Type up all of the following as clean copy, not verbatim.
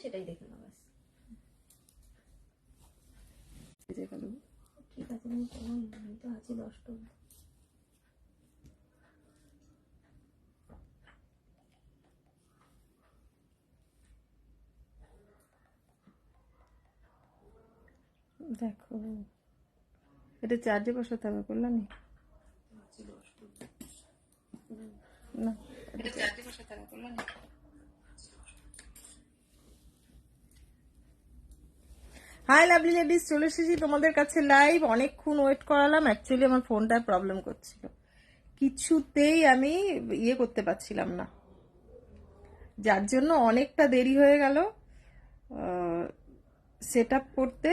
সেটাই দেখে নাও ব্যাস। ঠিক আছে, আমি তো আছি 10টা। দেখো এটা চার্জে বসাতে হবে, কল্যাণী না, এটা চার্জে বসাতে হবে কল্যাণী। হাই লাভলি লেডিস, চলে এসেছি তোমাদের কাছে লাইভ। অনেকক্ষণ ওয়েট করালাম, অ্যাকচুয়ালি আমার ফোনটায় প্রবলেম করছিল, কিছুতেই আমি ইয়ে করতে পারছিলাম না, যার জন্য অনেকটা দেরি হয়ে গেল সেট আপ করতে।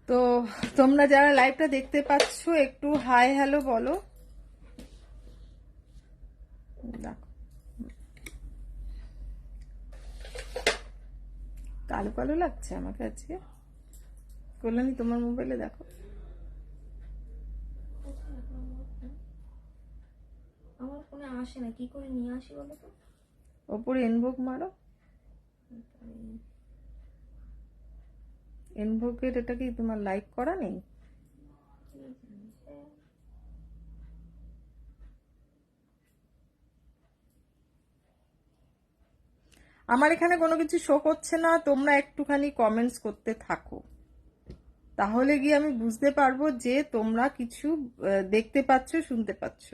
তো তোমরা যারা লাইভটা দেখতে পাচ্ছ একটু হাই হ্যালো বলো। দেখো কালো কালো লাগছে আমাকে আজকে। কল্যাণী তোমার মোবাইলে দেখো, আমার ফোনে আসে না, কি করে নিয়ে আসি বলো তো? ওপরে ইনভোক মারো, ইনভোকের এটা কি তোমার লাইক করা নেই? আমার এখানে কোনো কিছু শো করছে না, তোমরা একটুখানি কমেন্টস করতে থাকো, তাহলে গিয়ে আমি বুঝতে পারবো যে তোমরা কিছু দেখতে পাচ্ছ, শুনতে পাচ্ছ।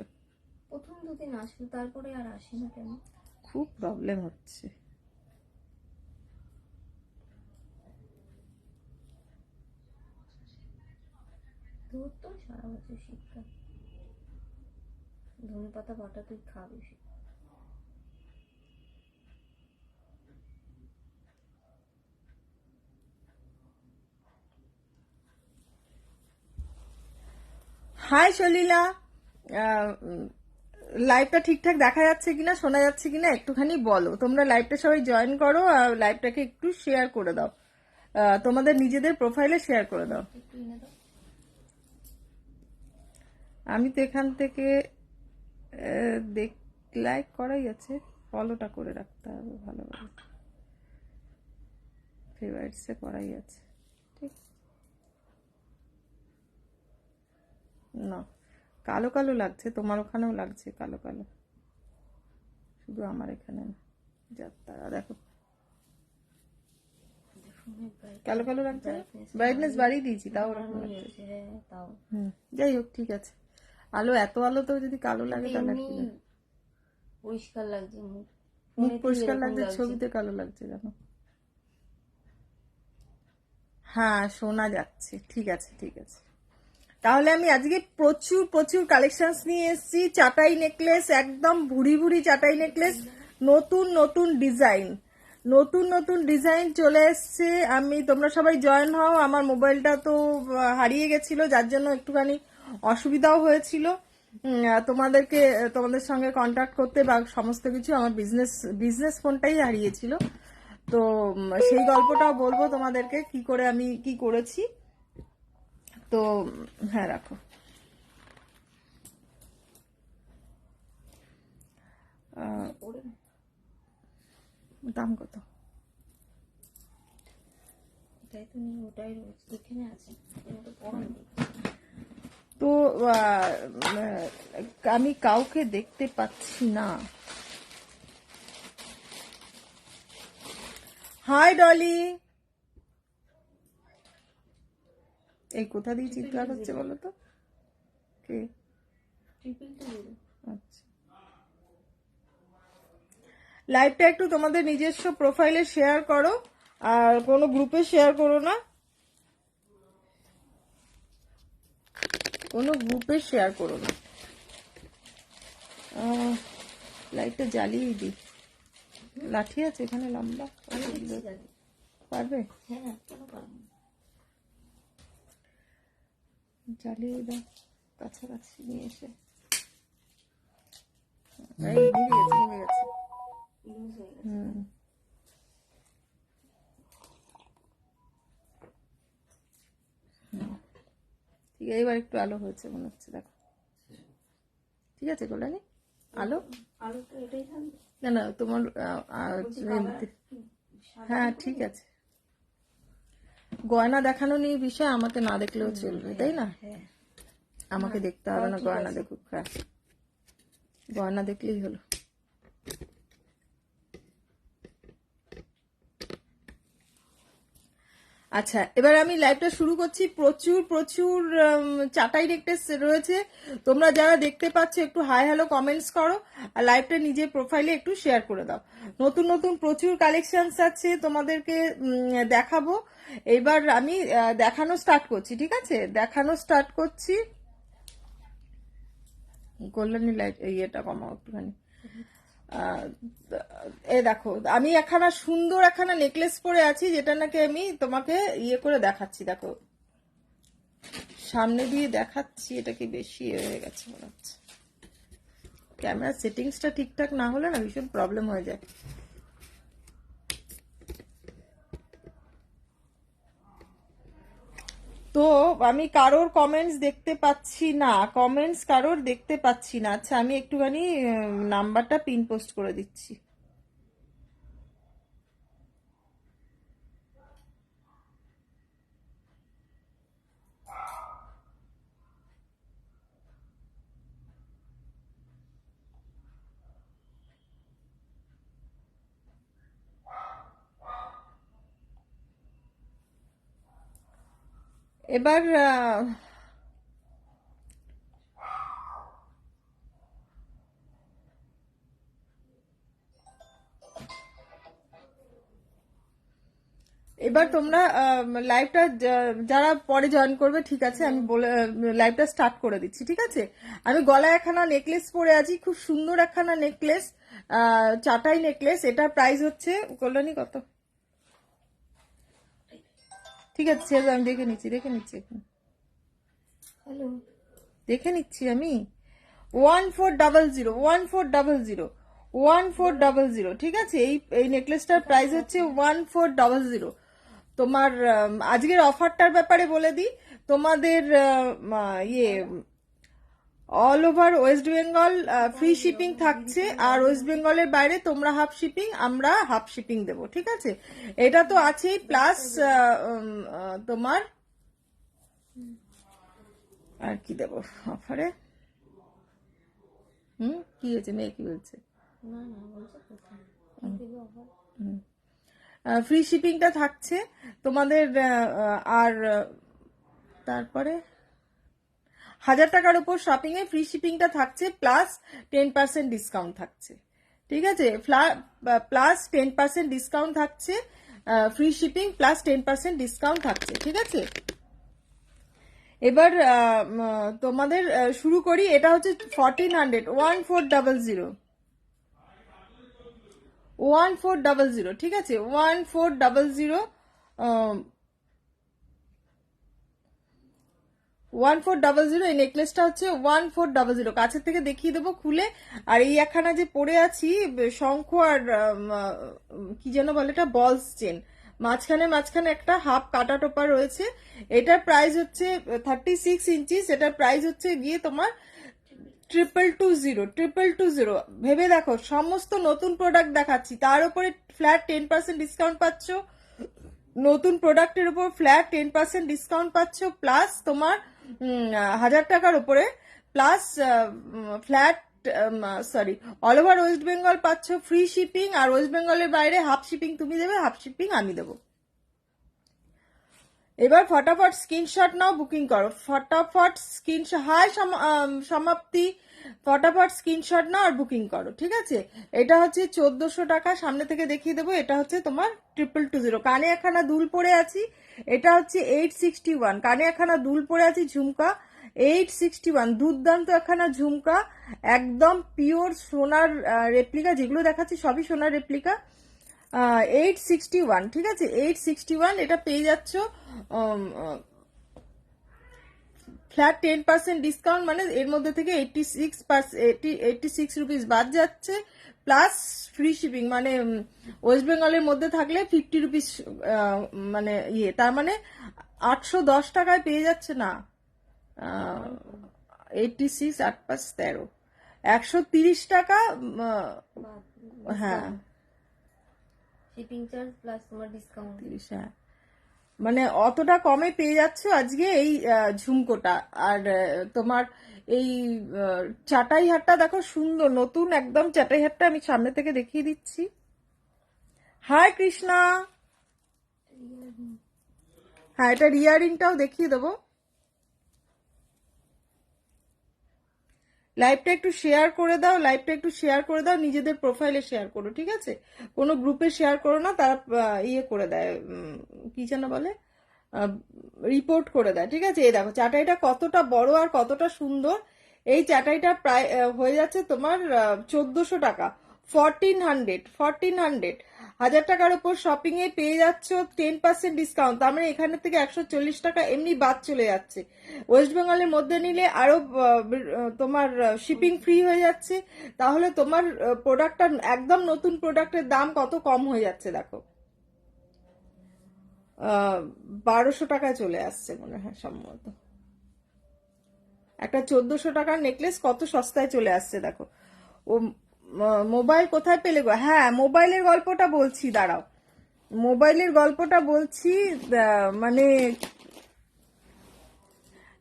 প্রথম দুদিন আসলো, তারপরে আর আসে না কেন? খুব প্রবলেম হচ্ছে। তোর তো সারা বছর শীতকাল, ধনে পাতা বাটা তুই খা বেশি। হাই সলিলা, লাইভটা ঠিকঠাক দেখা যাচ্ছে কিনা, শোনা যাচ্ছে কিনা একটুখানি বলো। তোমরা লাইভটা সবাই জয়েন করো আর লাইভটাকে একটু শেয়ার করে দাও, তোমাদের নিজেদের প্রোফাইলে শেয়ার করে দাও। আমি তো এখান থেকে লাইক করাই আছে, ফলোটা করে রাখতে হবে ভালোভাবে, ফেভারিটসে করাই আছে, ঠিক না? কালো কালো লাগছে, তোমার ওখানেও লাগছে কালো কালো, শুধু আমার এখানে না। যার তারা দেখো কালো কালো লাগছে, ব্রাইটনেস বাড়িয়ে দিয়েছি তাও ওরকম লাগছে। যাই হোক, ঠিক আছে। আলো এত আলোতেও যদি কালো লাগে তাহলে পরিষ্কার লাগছে, মুখ পরিষ্কার লাগছে, ছবিতে কালো লাগছে জানো। হ্যাঁ শোনা যাচ্ছে, ঠিক আছে ঠিক আছে। তাহলে আমি আজকে প্রচুর প্রচুর কালেকশনস নিয়ে এসেছি। চাটাই নেকলেস, একদম ভুড়ি ভুড়ি চাটাই নেকলেস, নতুন নতুন ডিজাইন, নতুন নতুন ডিজাইন চলে এসছে। তোমরা সবাই জয়েন হও। আমার মোবাইলটা তো হারিয়ে গেছিল, যার জন্য একটুখানি অসুবিধাও হয়েছিল তোমাদের সঙ্গে কন্ট্যাক্ট করতে বা সমস্ত কিছু। আমার বিজনেস ফোনটাই হারিয়েছিল, তো সেই গল্পটাও বলবো তোমাদেরকে কি করে আমি কি করেছি। তো হ্যাঁ রাখো। দাম কত? ওটাই তো নিয়ে, ওটাই রয়েছে এখানে আছে, তো আমি কাউকে দেখতে পাচ্ছি না। হাই ডলি, এই কোথা দিয়ে চিৎকার হচ্ছে বলো তো? কে? আচ্ছা, লাইভটা একটু তোমাদের নিজস্ব প্রোফাইলে শেয়ার করো, আর কোনো গ্রুপে শেয়ার করো না, কোনো গ্রুপে শেয়ার করো না। লাইটটা জ্বালিয়ে দিই। লাঠি আছে এখানে লম্বা, পারবে? হ্যাঁ কেন পারবো, জ্বালিয়ে দাও কাছাকাছি নিয়ে এসে। ঠিক আছে, এবার একটু আলো হয়েছে মনে হচ্ছে, দেখো। ঠিক আছে কল্যাণী, আলো আলো তো এটাই থাকবে। না না তোমার বলছি কালার এমনিতে- কি সাদা হ্যাঁ হবে? ঠিক আছে, গয়না দেখানো নিয়ে বিষয়, আমাকে না দেখলেও চলবে তাই না, হ্যাঁ আমাকে দেখতে হবে না, গয়না দেখুক, হ্যাঁ গয়না দেখলেই হলো। আচ্ছা এবার আমি লাইভটা শুরু করছি। প্রচুর প্রচুর চাটাই নেকলেস রয়েছে, তোমরা যারা দেখতে পাচ্ছ একটু হাই হ্যালো কমেন্টস করো, আর লাইভটা নিজের প্রোফাইলে একটু শেয়ার করে দাও। নতুন নতুন প্রচুর কালেকশনস আছে তোমাদেরকে দেখাবো। এবার আমি দেখানো স্টার্ট করছি, ঠিক আছে, দেখানো স্টার্ট করছি। কল্যাণী লাইট ইয়েটা কমাও একটুখানি। এ দেখো আমি একখানা সুন্দর একখানা নেকলেস পরে আছি, যেটা নাকি আমি তোমাকে ইয়ে করে দেখাচ্ছি। দেখো সামনে দিয়ে দেখাচ্ছি, এটা কি বেশি হয়ে গেছে মনে হচ্ছে, ক্যামেরা সেটিংসটা ঠিকঠাক না হলে না ভীষণ প্রবলেম হয়ে যায়। তো আমি কারোর কমেন্টস দেখতে পাচ্ছি না, কমেন্টস কারোর দেখতে পাচ্ছি না। আচ্ছা আমি একটুখানি নাম্বারটা পিন পোস্ট করে দিচ্ছি। এবার এবার তোমরা লাইভটা যারা পরে জয়েন করবে, ঠিক আছে, আমি বলে লাইভটা স্টার্ট করে দিচ্ছি, ঠিক আছে। আমি গলায় একখানা নেকলেস পরে আছি, খুব সুন্দর একখানা নেকলেস, চাটাই নেকলেস। এটার প্রাইস হচ্ছে কল্যাণী কত, ঠিক আছে ছেড়ে দাও, আমি দেখে নিচ্ছি হ্যালো দেখে নিচ্ছি আমি। 1400 1400 1400, ঠিক আছে। এই নেকলেসটার প্রাইস হচ্ছে 1400। তোমার আজকের অফারটার ব্যাপারে বলে দিই তোমাদের, ইয়ে all over West Bengal free shipping থাকছে, আর ওয়েস্ট বেঙ্গলের বাইরে তোমরা হাফ শিপিং, আমরা হাফ শিপিং দেবো, ঠিক আছে। এটা তো আছেই, প্লাস তোমার আর কি দেবো অফারে। কি হয়েছে, মেয়ে কি বলছে? না না বলছে কোথায় কি দেবে অফার? ফ্রি শিপিংটা থাকছে তোমাদের, আর তারপরে 1000 টাকার উপর শপিং এ ফ্রি শিপিংটা থাকছে, প্লাস 10% ডিসকাউন্ট থাকছে, ঠিক আছে। প্লাস 10% ডিসকাউন্ট থাকছে, ফ্রি শিপিং প্লাস 10% ডিসকাউন্ট থাকছে, ঠিক আছে। এবার তোমাদের শুরু করি। এটা হচ্ছে 1400, 1400, ঠিক আছে, 1400, 1400। এই নেকলেসটা হচ্ছে 1400, কাছের থেকে দেখিয়ে দেবো খুলে। আর এই একখানা যে পরে আছি, শঙ্খ আর কি যেন বলে এটা, বলস চেন, মাঝখানে মাঝখানে একটা হাফ কাটা টোপা রয়েছে। এটার প্রাইস হচ্ছে 36 ইঞ্চিস। এটার প্রাইস হচ্ছে গিয়ে তোমার 2220। ভেবে দেখো, সমস্ত নতুন প্রোডাক্ট দেখাচ্ছি, তার উপরে ফ্ল্যাট 10% ডিসকাউন্ট পাচ্ছ, নতুন প্রোডাক্টের উপর ফ্ল্যাট 10% ডিসকাউন্ট পাচ্ছ, প্লাস তোমার 1000 টাকার উপরে plus flat, sorry, all over West Bengal পাচ্ছ ফ্রি শিপিং, আর ওয়েস্ট বেঙ্গলের বাইরে হাফ শিপিং তুমি দেবে, হাফ শিপিং আমি দেবো। এবার ফটাফট স্ক্রিনশট নাও, বুকিং করো, ফটাফট স্ক্রিনশট। হাই সমাপ্তি, ফটাফট স্ক্রিনশট নাও আর বুকিং করো, ঠিক আছে। এটা হচ্ছে 1400 টাকা, সামনে থেকে দেখিয়ে দেবো। এটা হচ্ছে তোমার 2220। কানে একখানা দুল পরে আছি, এটা হচ্ছে 861। কানে একখানা দুল পরে আছি, ঝুমকা 861, দুর্দান্ত একখানা ঝুমকা, একদম পিওর সোনার রেপ্লিকা, যেগুলো দেখাচ্ছি সবই সোনার রেপ্লিকা। 861, ঠিক আছে, 861। এটা পেয়ে যাচ্ছ ফ্ল্যাট 10% ডিসকাউন্ট, মানে এর মধ্যে থেকে 86 রুপিস বাদ যাচ্ছে, প্লাস ফ্রি শিপিং, মানে ওয়েস্ট বেঙ্গলের মধ্যে থাকলে 50 রুপিস, মানে ইয়ে, তার মানে 810 টাকায় পেয়ে যাচ্ছে না, 86 8 5 13, 130 টাকা। হ্যাঁ শিপিং চার্জ প্লাস তোমার ডিসকাউন্ট। 30, হ্যাঁ মানে অতটা কমে পেয়ে যাচ্ছ আজকে এই ঝুমকোটা। আর তোমার এই চাটাই হাটটা দেখো সুন্দর নতুন একদম চাটাই হাটটা আমি সামনে থেকে দেখিয়ে দিচ্ছি। হাই কৃষ্ণা। হ্যাঁ এটা রিয়ারিংটাও দেখিয়ে দেবো। লাইভটা একটু শেয়ার করে দাও, লাইভটা একটু শেয়ার করে দাও, নিজেদের প্রোফাইলে শেয়ার করো, ঠিক আছে? কোনো গ্রুপে শেয়ার করো না, তারা ইয়ে করে দেয়, কি যেন বলে, রিপোর্ট করে দেয়, ঠিক আছে? এই দেখো চাটাইটা কতটা বড় আর কতটা সুন্দর। এই চাটাইটা প্রায় হয়ে যাচ্ছে তোমার 1400 টাকা, 1400 1000 টাকার উপর শপিং এ পেয়ে যাচ্ছ 10% ডিসকাউন্ট। তার মানে এখানে থেকে 140 টাকা এমনি বাদ চলে যাচ্ছে। ওয়েস্ট বেঙ্গলের মধ্যে নিলে আরো তোমার শিপিং ফ্রি হয়ে যাচ্ছে। তাহলে তোমার প্রোডাক্টটা একদম নতুন প্রোডাক্টের দাম কত কম হয়ে যাচ্ছে দেখো। 1200 টাকায় চলে আসছে মনে হয় সম্ভবত। একটা 1400 টাকার নেকলেস কত সস্তায় চলে আসছে দেখো। ও মোবাইল কোথায় পেলে গো? হ্যাঁ মোবাইলের গল্পটা বলছি, দাঁড়াও মোবাইলের গল্পটা বলছি। মানে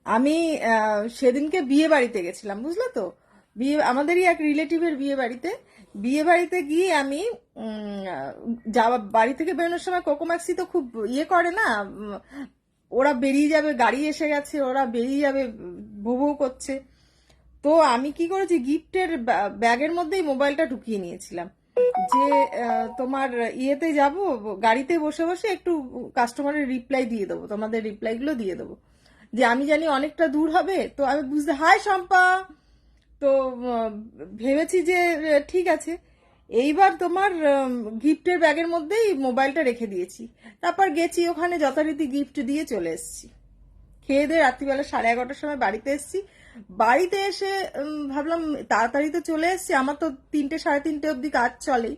আমি সেদিনকে বিয়ে বাড়িতে গেছিলাম, বুঝলে তো? আমাদেরই এক রিলেটিভের বিয়ে বাড়িতে গিয়ে আমি যাওয়া বাড়ি থেকে বেরোনোর সময় কোকোম্যাক্সি তো খুব ইয়ে করে না, ওরা বেরিয়ে যাবে, গাড়ি এসে গেছে, ওরা বেরিয়ে যাবে, ভৌ ভৌ করছে। তো আমি কি করেছি, গিফটের ব্যাগের মধ্যেই মোবাইলটা ঢুকিয়ে নিয়েছিলাম, যে তোমার ইয়েতে যাব, গাড়িতে বসে বসে একটু কাস্টমারের রিপ্লাই দিয়ে দেবো, তোমাদের রিপ্লাইগুলো দিয়ে দেবো, যে আমি জানি অনেকটা দূর হবে। তো আমি বুঝতে, হাই শম্পা। তো ভেবেছি যে ঠিক আছে। এইবার তোমার গিফটের ব্যাগের মধ্যেই মোবাইলটা রেখে দিয়েছি। তারপর গেছি ওখানে যথারীতি গিফট দিয়ে চলে এসেছি। খেয়ে দিয়ে রাত্রিবেলা 11:30টার সময় বাড়িতে এসেছি। বাড়িতে এসে ভাবলাম তাড়াতাড়ি তো চলে এসেছি, আমার তো 3টে 3:30 অবধি কাজ চলেই।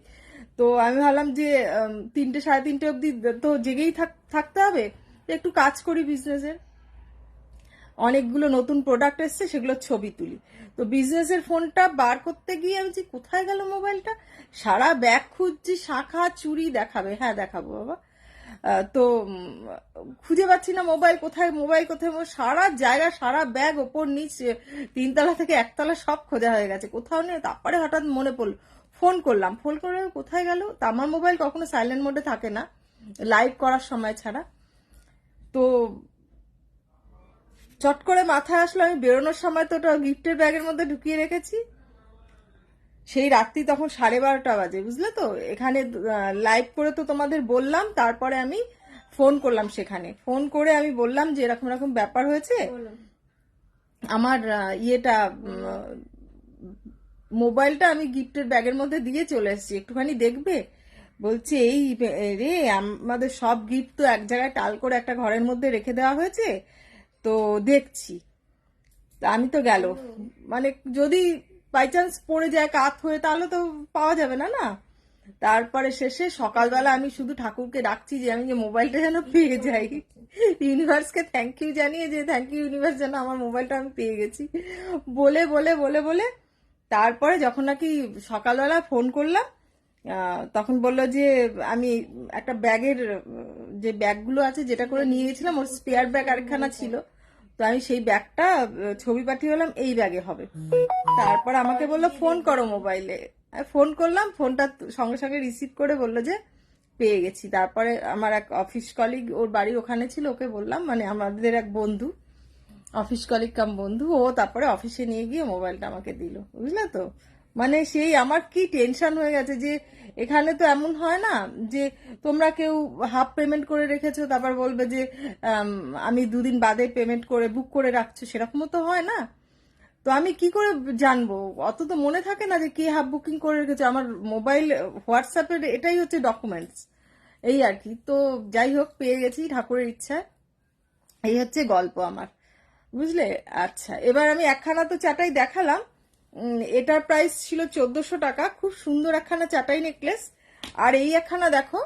তো আমি ভাবলাম যে 3টে 3:30 অবধি তো জেগেই থাকতে হবে, একটু কাজ করি বিজনেসের। অনেকগুলো নতুন প্রোডাক্ট এসছে, সেগুলো ছবি তুলি। তো বিজনেসের ফোনটা বার করতে গিয়ে আমি যে কোথায় গেল মোবাইলটা, সারা ব্যাগ খুঁজছি, শাঁখা চুড়ি দেখাবে, হ্যাঁ দেখাবো বাবা। তো খুঁজে পাচ্ছি না মোবাইল কোথায়, সারা জায়গা, সারা ব্যাগ ওপর নিচ, 3তলা থেকে 1তলা সব খোঁজা হয়ে গেছে, কোথাও নেই। তারপরে হঠাৎ মনে পড়লো, ফোন করলাম, ফোন করে কোথায় গেল। তা আমার মোবাইল কখনো সাইলেন্ট মোডে থাকে না লাইভ করার সময় ছাড়া। তো চট করে মাথায় আসলো, আমি বেরোনোর সময় তো ওটা গিফটের ব্যাগের মধ্যে ঢুকিয়ে রেখেছি। সেই রাত্রি তখন 12:30 বাজে, বুঝলে তো? এখানে লাইভ করে তো তোমাদের বললাম, তারপরে আমি ফোন করলাম, সেখানে ফোন করে আমি বললাম যে এরকম এরকম ব্যাপার হয়েছে, আমার ইয়েটা মোবাইলটা আমি গিফটের ব্যাগের মধ্যে দিয়ে চলে এসেছি, একটুখানি দেখবে। বলছে এই রে, আমাদের সব গিফট তো এক জায়গায় টাল করে একটা ঘরের মধ্যে রেখে দেওয়া হয়েছে, তো দেখছি। তা আমি তো গেল, মানে যদি বাই চান্স পড়ে যায় কাত হয়ে, তাহলে তো পাওয়া যাবে না না। তারপরে শেষে সকালবেলা আমি শুধু ঠাকুরকে ডাকছি যে আমি যে মোবাইলটা যেন পেয়ে যাই, ইউনিভার্সকে থ্যাংক ইউ জানিয়ে, যে থ্যাংক ইউ ইউনিভার্স, যেন আমার মোবাইলটা আমি পেয়ে গেছি। বলে বলে বলে বলে তারপরে যখন নাকি সকালবেলা ফোন করলাম, তখন বললো যে আমি একটা ব্যাগের, যে ব্যাগগুলো আছে যেটা করে নিয়ে গেছিলাম, ওর স্পেয়ার ব্যাগ আরেকখানা ছিল, তো আমি সেই ব্যাগটা ছবি পাঠিয়ে বললাম এই ব্যাগে হবে। তারপর আমাকে বললো ফোন করো মোবাইলে। ফোন করলাম, ফোনটা সঙ্গে সঙ্গে রিসিভ করে বললো যে পেয়ে গেছি। তারপরে আমার এক অফিস কলিগ, ওর বাড়ি ওখানে ছিল, ওকে বললাম, মানে আমাদের এক বন্ধু, অফিস কলিগ কাম বন্ধু, ও তারপরে অফিসে নিয়ে গিয়ে মোবাইলটা আমাকে দিল, বুঝলে তো? মানে সেই আমার কি টেনশন হয়ে গেছে, যে এখানে তো এমন হয় না যে তোমরা কেউ হাফ পেমেন্ট করে রেখেছো, তারপর বলবে যে আমি 2 দিন বাদে পেমেন্ট করে বুক করে রাখছো, সেরকমও তো হয় না। তো আমি কি করে জানবো? অত তো মনে থাকে না যে কে হাফ বুকিং করে রেখেছে। আমার মোবাইল হোয়াটসঅ্যাপের এটাই হচ্ছে ডকুমেন্টস, এই আর কি। তো যাই হোক, পেয়ে গেছি ঠাকুরের ইচ্ছায়। এই হচ্ছে গল্প আমার, বুঝলে? আচ্ছা, এবার আমি একখানা তো চাটাই দেখালাম, এটার প্রাইস ছিল 1400 টাকা, খুব সুন্দর একখানা চাটাই নেকলেস। আর এই একখানা দেখো,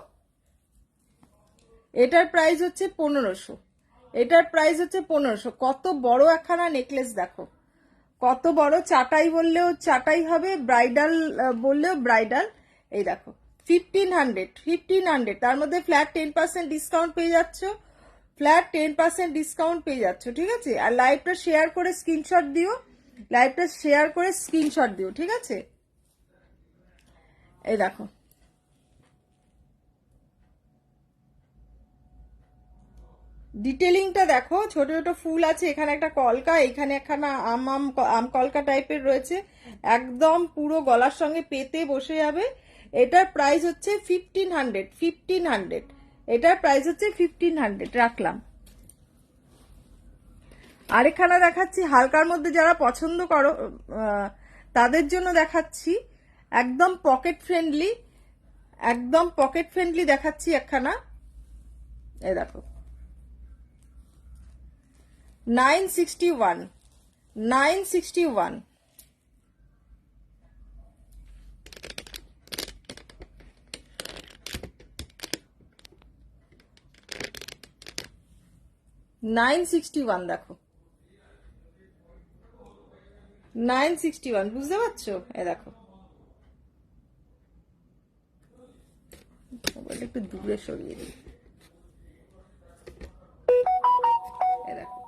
এটার প্রাইস হচ্ছে 1500, কত বড় একখানা নেকলেস দেখো, কত বড় চাটাই বললেও চাটাই হবে, ব্রাইডাল বললেও ব্রাইডাল। এই দেখো 1500, তার মধ্যে ফ্ল্যাট 10% ডিসকাউন্ট পেয়ে যাচ্ছ, ফ্ল্যাট 10% ডিসকাউন্ট পেয়ে যাচ্ছ, ঠিক আছে। আর লাইভটা শেয়ার করে স্ক্রিনশট দিও, লাইভটা শেয়ার করে স্ক্রিনশট দিও, ঠিক আছে। এই দেখো ডিটেলিংটা দেখো, ছোট ছোট ফুল আছে, এখানে একটা কলকা, এখানে একখানা আম কলকা টাইপের রয়েছে, একদম পুরো গলার সঙ্গে পেতে বসে যাবে। এটার প্রাইস হচ্ছে 1500, এটার প্রাইস হচ্ছে 1500 রাখলাম। আরেকখানা দেখাচ্ছি হালকার মধ্যে, যারা পছন্দ করো তাদের জন্য দেখাচ্ছি, একদম পকেট ফ্রেন্ডলি, একদম পকেট ফ্রেন্ডলি দেখাচ্ছি একখানা। এই দেখো 961, 961, দেখো 961, বুঝতে পারছো? এ দেখো মোবাইলটা একটু দূরে সরিয়ে দিই। এ দেখো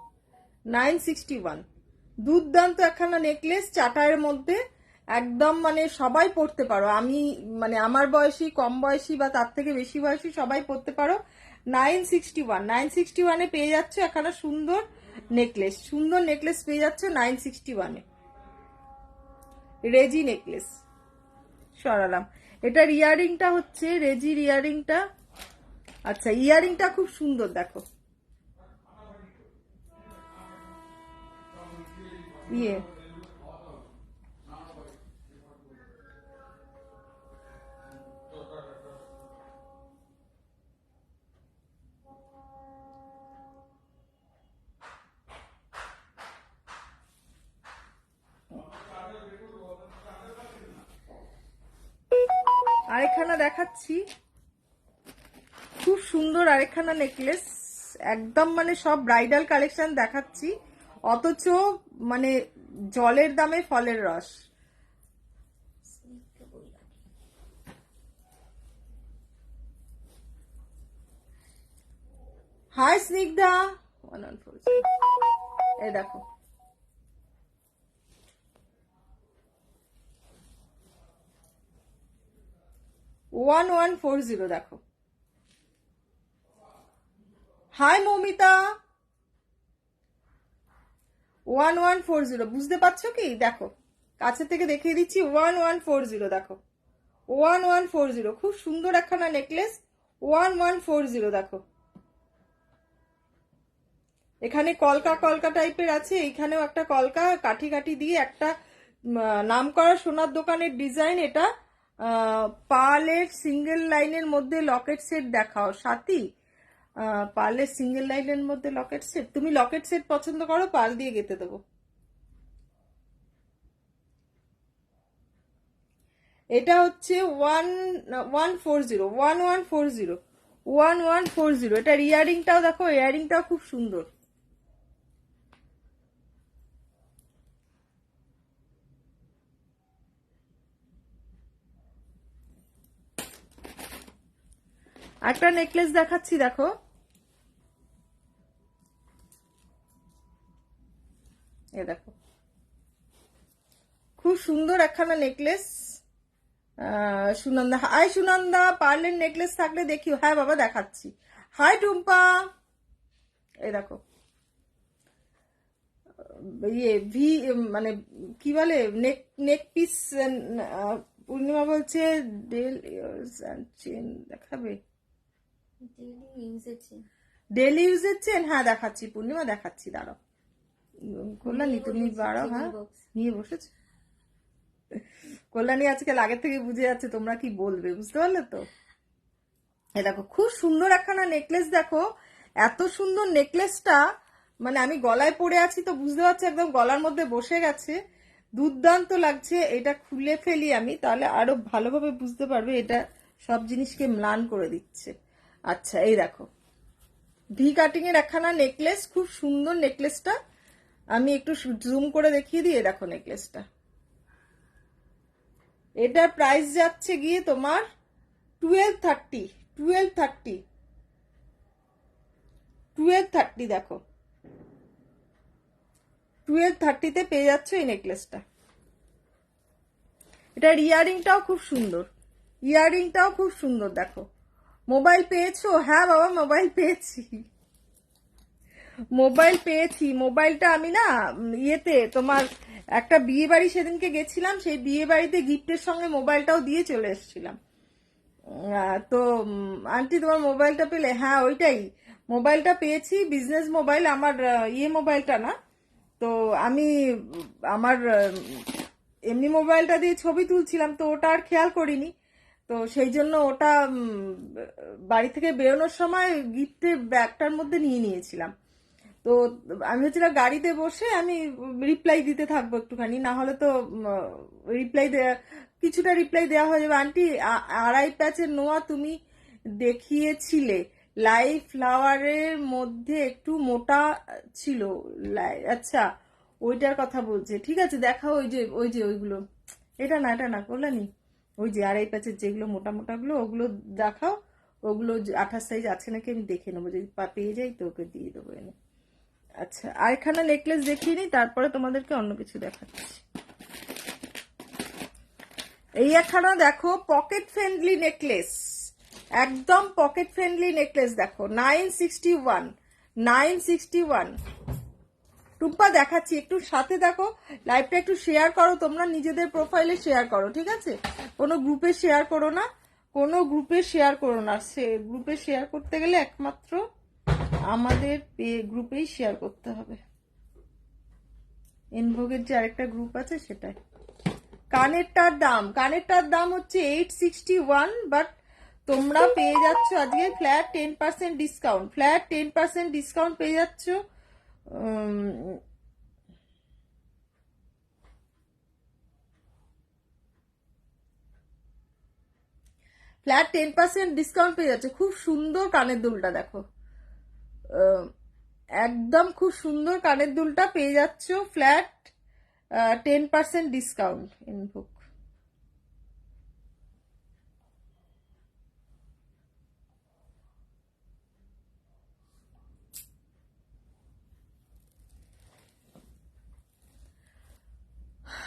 961, দুর্দান্ত একখানা নেকলেস, চাটায়ের মধ্যে, একদম মানে সবাই পড়তে পারো, আমি মানে আমার বয়সী, কম বয়সী বা তার থেকে বেশি বয়সী সবাই পড়তে পারো। 961 পেয়ে যাচ্ছ একখানা সুন্দর নেকলেস, সুন্দর নেকলেস পেয়ে যাচ্ছ 961। রেজি নেকলেস সরালাম। এটার ইয়ারিংটা হচ্ছে রেজির ইয়ারিংটা। আচ্ছা ইয়ারিংটা খুব সুন্দর দেখো, ইয়ে আরেকখানা দেখাচ্ছি, খুব সুন্দর আরেকখানা নেকলেস, একদম মানে সব ব্রাইডাল কালেকশন দেখাচ্ছি, অথচ মানে জলের দামে ফলের রস। হাই স্নিগ্ধা, 114, এই দেখো 1140, দেখো। হাই মৌমিতা, 1140, বুঝতে পারছো কি? দেখো কাছে থেকে দেখিয়ে দিচ্ছি, 1140, দেখো 1140, খুব সুন্দর একখানা নেকলেস, 1140, দেখো। এখানে কলকা কলকা টাইপের আছে, এইখানেও একটা কলকা কাঠি কাঠি দিয়ে একটা নাম করা সোনার দোকানের ডিজাইন। এটা পার্লের সিঙ্গেল লাইনের মধ্যে লকেট সেট দেখাও সাথী, পার্লের সিঙ্গেল লাইনের মধ্যে লকেট সেট, তুমি লকেট সেট পছন্দ করো, পার্ল দিয়ে গেঁথে দেবো। এটা হচ্ছে 1140, এটার ইয়ারিংটাও দেখো, ইয়ারিংটাও খুব সুন্দর। একটা নেকলেস দেখাচ্ছি দেখো, এ দেখো খুব সুন্দর একখানা নেকলেস। সুনন্দা, হাই সুনন্দা, পার্লের নেকলেস থাকলে দেখিও। হ্যাঁ বাবা দেখাচ্ছি। হাই টুম্পা, এই দেখো ইয়ে ভি মানে কি বলে নেক পিস। পূর্ণিমা বলছে ডেল ইয়ার্স এন্ড চেন দেখাবে, ডেলি ইউজের চেন। হ্যাঁ দেখাচ্ছি পূর্ণিমা, দেখাচ্ছি, দাঁড়াও। কল্যাণী তুমি বাড়াও, হ্যাঁ নিয়ে বসেছো। কল্যাণী আজকে আগের থেকে বুঝে যাচ্ছে তোমরা কি বলবে, বুঝতে পারলে তো। এ দেখো খুব সুন্দর একখানা নেকলেস, দেখো এত সুন্দর নেকলেসটা, মানে আমি গলায় পরে আছি তো বুঝতে পারছি, একদম গলার মধ্যে বসে গেছে, দুর্দান্ত লাগছে। এটা খুলে ফেলি আমি, তাহলে আরো ভালোভাবে বুঝতে পারবে, এটা সব জিনিসকে ম্লান করে দিচ্ছে। আচ্ছা এই দেখো ভি কাটিং এর একখানা নেকলেস, খুব সুন্দর নেকলেসটা, আমি একটু জুম করে দেখিয়ে দিই, দেখো নেকলেসটা। এটার প্রাইস যাচ্ছে গিয়ে তোমার 1230, 1230, 1230। দেখো 1230-তে পেয়ে যাচ্ছ এই নেকলেসটা। এটার ইয়ারিংটাও খুব সুন্দর, ইয়ারিংটাও খুব সুন্দর। দেখো মোবাইল পেয়েছো? হ্যাঁ বাবা মোবাইল পেয়েছি, মোবাইল পেয়েছি। মোবাইলটা আমি না ইয়েতে তোমার একটা বিয়ে বাড়ি সেদিনকে গেছিলাম, সেই বিয়ে বাড়িতে গিফটের সঙ্গে মোবাইলটাও দিয়ে চলে এসেছিলাম। তো আন্টি তোমার মোবাইলটা পেলে? হ্যাঁ ওইটাই, মোবাইলটা পেয়েছি, বিজনেস মোবাইল আমার, মোবাইলটা না। তো আমি আমার এমনি মোবাইলটা দিয়ে ছবি তুলছিলাম, তো ওটা আর খেয়াল করিনি। তো সেই জন্য ওটা বাড়ি থেকে বেরোনোর সময় গিফটের ব্যাগটার মধ্যে নিয়ে নিয়েছিলাম। তো আমি হচ্ছিলাম গাড়িতে বসে আমি রিপ্লাই দিতে থাকবো একটুখানি, না হলে তো রিপ্লাই দেওয়া, কিছুটা রিপ্লাই দেওয়া হয়ে যাবে। আন্টি 2.5 প্যাচের নোয়া তুমি দেখিয়েছিলে, লাইভ ফ্লাওয়ারের মধ্যে একটু মোটা ছিল। আচ্ছা ওইটার কথা বলছে, ঠিক আছে দেখাও। ওই যে ওইগুলো, এটা না কল্যাণী, ওই যে 2.5 প্যাচের যেগুলো মোটা মোটাগুলো ওগুলো দেখাও। ওগুলো 28 সাইজ আছে নাকি আমি দেখে নেবো, যদি পেয়ে যাই তো ওকে দিয়ে দেবো এনে। আচ্ছা আরেকখানা নেকলেস দেখিয়ে নিই, তারপরে তোমাদেরকে অন্য কিছু দেখাচ্ছি। এই একখানা দেখো পকেট ফ্রেন্ডলি নেকলেস, একদম পকেট ফ্রেন্ডলি নেকলেস। দেখো 961, 961। টুম্পা দেখাচ্ছি, একটু সাথে দেখো, লাইভটা একটু শেয়ার করো তোমরা, নিজেদের প্রোফাইলে শেয়ার করো, ঠিক আছে? কোনো গ্রুপে শেয়ার করো না, কোনো গ্রুপে শেয়ার করো না। গ্রুপে শেয়ার করতে গেলে একমাত্র আমাদের গ্রুপেই শেয়ার করতে হবে। এনভোগের যে আরেকটা গ্রুপ আছে সেটাই। কানেরটার দাম হচ্ছে 861, বাট তোমরা পেয়ে যাচ্ছ আজকে ফ্ল্যাট 10% ডিসকাউন্ট, ফ্ল্যাট 10% ডিসকাউন্ট পেয়ে যাচ্ছ। ফ্ল্যাট 10% ডিসকাউন্ট পেয়ে যাচ্ছে। খুব সুন্দর কানের দুলটা দেখো, একদম খুব সুন্দর কানের দুলটা পেয়ে যাচ্ছ ফ্ল্যাট 10% ডিসকাউন্ট ইনভোক।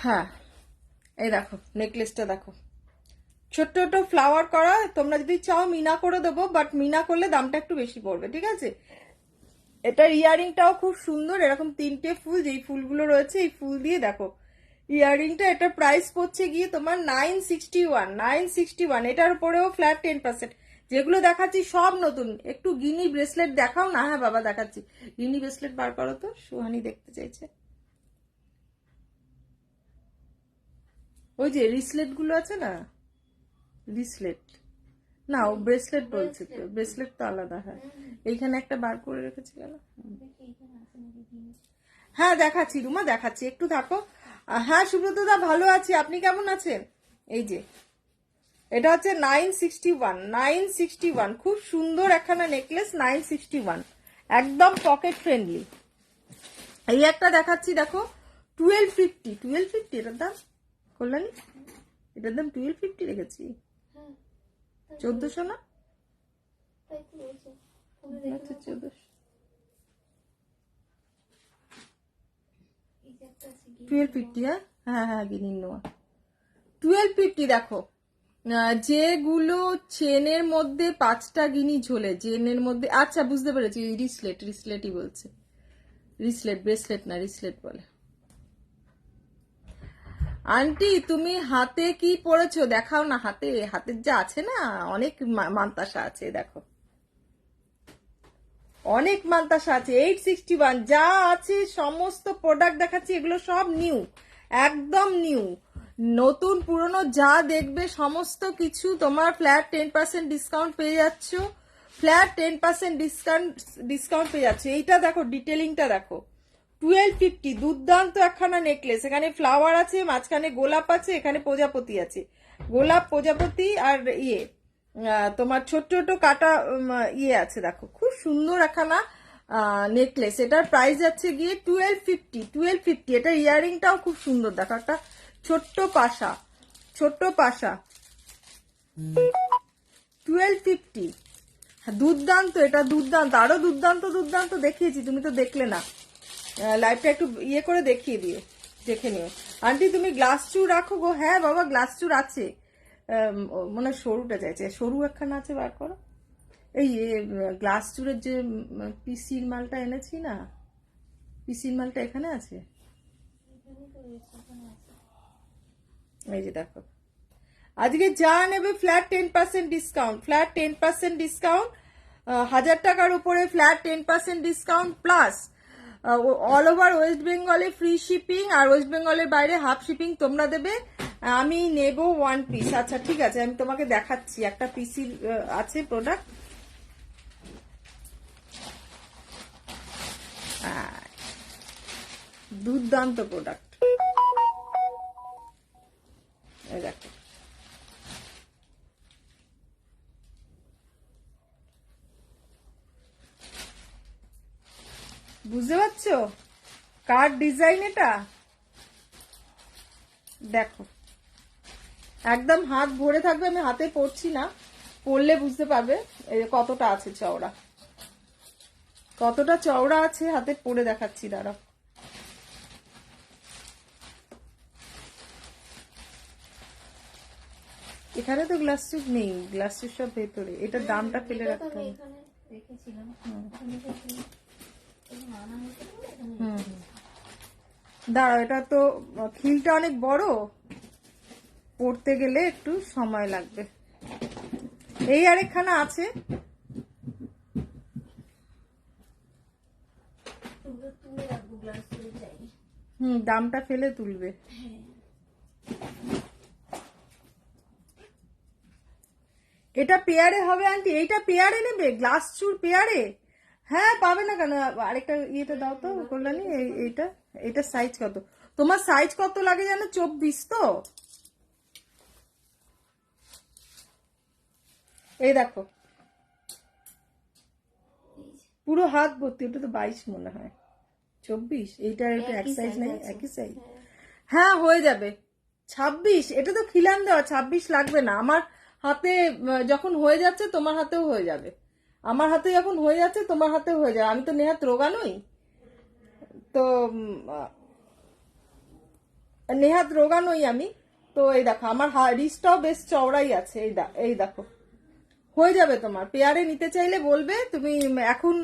হ্যাঁ এই দেখো নেকলেসটা দেখো, ছোট্ট ছোট ফ্লাওয়ার করা। তোমরা যদি চাও মিনা করে দেবো, বাট মিনা করলে দামটা একটু বেশি পড়বে, ঠিক আছে? এটার ইয়ারিংটাও খুব সুন্দর, এরকম 3টে ফুল, যেই ফুলগুলো রয়েছে এই ফুল দিয়ে দেখো ইয়ারিংটা। এটার প্রাইস পড়ছে গিয়ে তোমার 961, 961। এটার উপরেও ফ্ল্যাট 10%। যেগুলো দেখাচ্ছি সব নতুন। একটু গিনি ব্রেসলেট দেখাও না। হ্যাঁ বাবা দেখাচ্ছি, গিনি ব্রেসলেট বার করো তো, সুহানি দেখতে চাইছে। ওই যে রিসলেট গুলো আছে না, রিসলেট না, ও ব্রেসলেট বলছে তো, ব্রেসলেট তো আলাদা। হ্যাঁ এইখানে একটা বার করে রেখেছি কেন? হ্যাঁ দেখাচ্ছি রুমা, দেখাচ্ছি, একটু থাকো। হ্যাঁ সুব্রতদা ভালো আছি, আপনি কেমন আছেন? এই যে এটা হচ্ছে 961, 961। খুব সুন্দর একখানা নেকলেস, 961, একদম পকেট ফ্রেন্ডলি। এই একটা দেখাচ্ছি দেখো 1250, 1250 এটার দাম। কল্যাণী এটার দাম 1250 রেখেছি, 1400 না? আচ্ছা 1400, 1250। হ্যাঁ হ্যাঁ গিনির নোয়া 1250। দেখো যেগুলো চেনের মধ্যে 5টা গিনি ঝোলে, চেনের মধ্যে, আচ্ছা বুঝতে পেরেছি, রিসলেটই বলছে, রিসলেট, ব্রেসলেট না, রিসলেট বলে। আন্টি তুমি হাতে কি পরেছো দেখাও না, হাতের যা আছে না, অনেক মান্তাসা আছে। দেখো অনেক মান্তাসা আছে। 861 যা আছে সমস্ত প্রোডাক্ট দেখাচ্ছি, এগুলো সব নিউ, একদম নিউ, নতুন পুরনো যা দেখবে সমস্ত কিছু তোমার ফ্ল্যাট 10% ডিসকাউন্ট পেয়ে যাচ্ছ, ফ্ল্যাট 10% ডিসকাউন্ট পেয়ে যাচ্ছে। এইটা দেখো, ডিটেলিংটা দেখো, 1250। দুর্দান্ত একখানা নেকলেস। এখানে ফ্লাওয়ার আছে, মাঝখানে গোলাপ আছে, এখানে প্রজাপতি আছে, গোলাপ প্রজাপতি আর তোমার ছোট ছোট কাটা আছে। দেখো খুব সুন্দর একখানা নেকলেস, এটার প্রাইস যাচ্ছে গিয়ে 1250। এটা ইয়াররিংটাও খুব সুন্দর, দেখো একটা ছোট্ট পাশা, 1250। দুর্দান্ত, এটা দুর্দান্ত, আরো দুর্দান্ত দেখিয়েছি, তুমি তো দেখলে না। লাইভটা একটু ইয়ে করে দেখিয়ে দিও, দেখে নিও। আন্টি তুমি গ্লাস চুর রাখো গো? হ্যাঁ বাবা, গ্লাস চুর আছে, মনে হয় সরুটা চাইছে, সরু একখানা আছে, বার করো। এই গ্লাস চুরের যে পিসির মালটা এনেছি না, পিসির মালটা এখানে আছে, এই যে দেখো। আজকে যা নেবে ফ্ল্যাট 10% ডিসকাউন্ট, ফ্ল্যাট 10% ডিসকাউন্ট, 1000 টাকার উপরে flat 10% discount, plus all over West বেঙ্গলে ফ্রি শিপিং, আর ওয়েস্ট বেঙ্গলের বাইরে হাফ শিপিং তোমরা দেবে। আমি নেব 1 পিস। আচ্ছা ঠিক আছে, আমি তোমাকে দেখাচ্ছি, একটা পিসির আছে প্রোডাক্ট, দুর্দান্ত প্রোডাক্ট, দেখো। বুঝতে পারছো কার ডিজাইন এটা? দেখো একদম হাত ভরে থাকবে, আমি হাতে পড়ছি না, পড়লে বুঝতে পারবে কতটা আছে চওড়া, কতটা চওড়া আছে, হাতে পরে দেখাচ্ছি, দাঁড়াও। এখানে তো গ্লাস টিউব নেই, গ্লাস টিউব সব ভেতরে, এটার দামটা ফেলে রাখতে হবে। দাঁড়াও, এটা তো খিলটা অনেক বড়, পড়তে গেলে একটু সময় লাগবে। এই আরেকখানা আছে, দামটা ফেলে তুলবে। এটা পেয়ারে হবে আন্টি, এইটা পেয়ারে নেবে, গ্লাস চুর পেয়ারে? হ্যাঁ পাবে না কেন, আরেকটা ইয়েটা দাও তো কল্যাণী, এইটা, এটা সাইজ কত তোমার? সাইজ কত লাগে জানো? 24 তো। এই দেখো পুরো হাত ভর্তি, ওটা তো 22 মনে হয়, 24, এইটা এটা এক সাইজ নেই, একই সাইজ। হ্যাঁ হয়ে যাবে 26, এটা তো খিলান দেওয়া, 26 লাগবে না। আমার হাতে যখন হয়ে যাচ্ছে তোমার হাতেও হয়ে যাবে, আমার হাতে যখন হয়ে যাচ্ছে তোমার হাতেও হয়ে যাবে, আমি তো নেহাত রোগা নই তো, নেহাত রোগা নই আমি তো। এই দেখো আমার রিস্টটাও বেশ চওড়াই আছে, এই দেখো, হয়ে যাবে তোমার। পেয়ারে নিতে চাইলে বলবে তুমি, এখন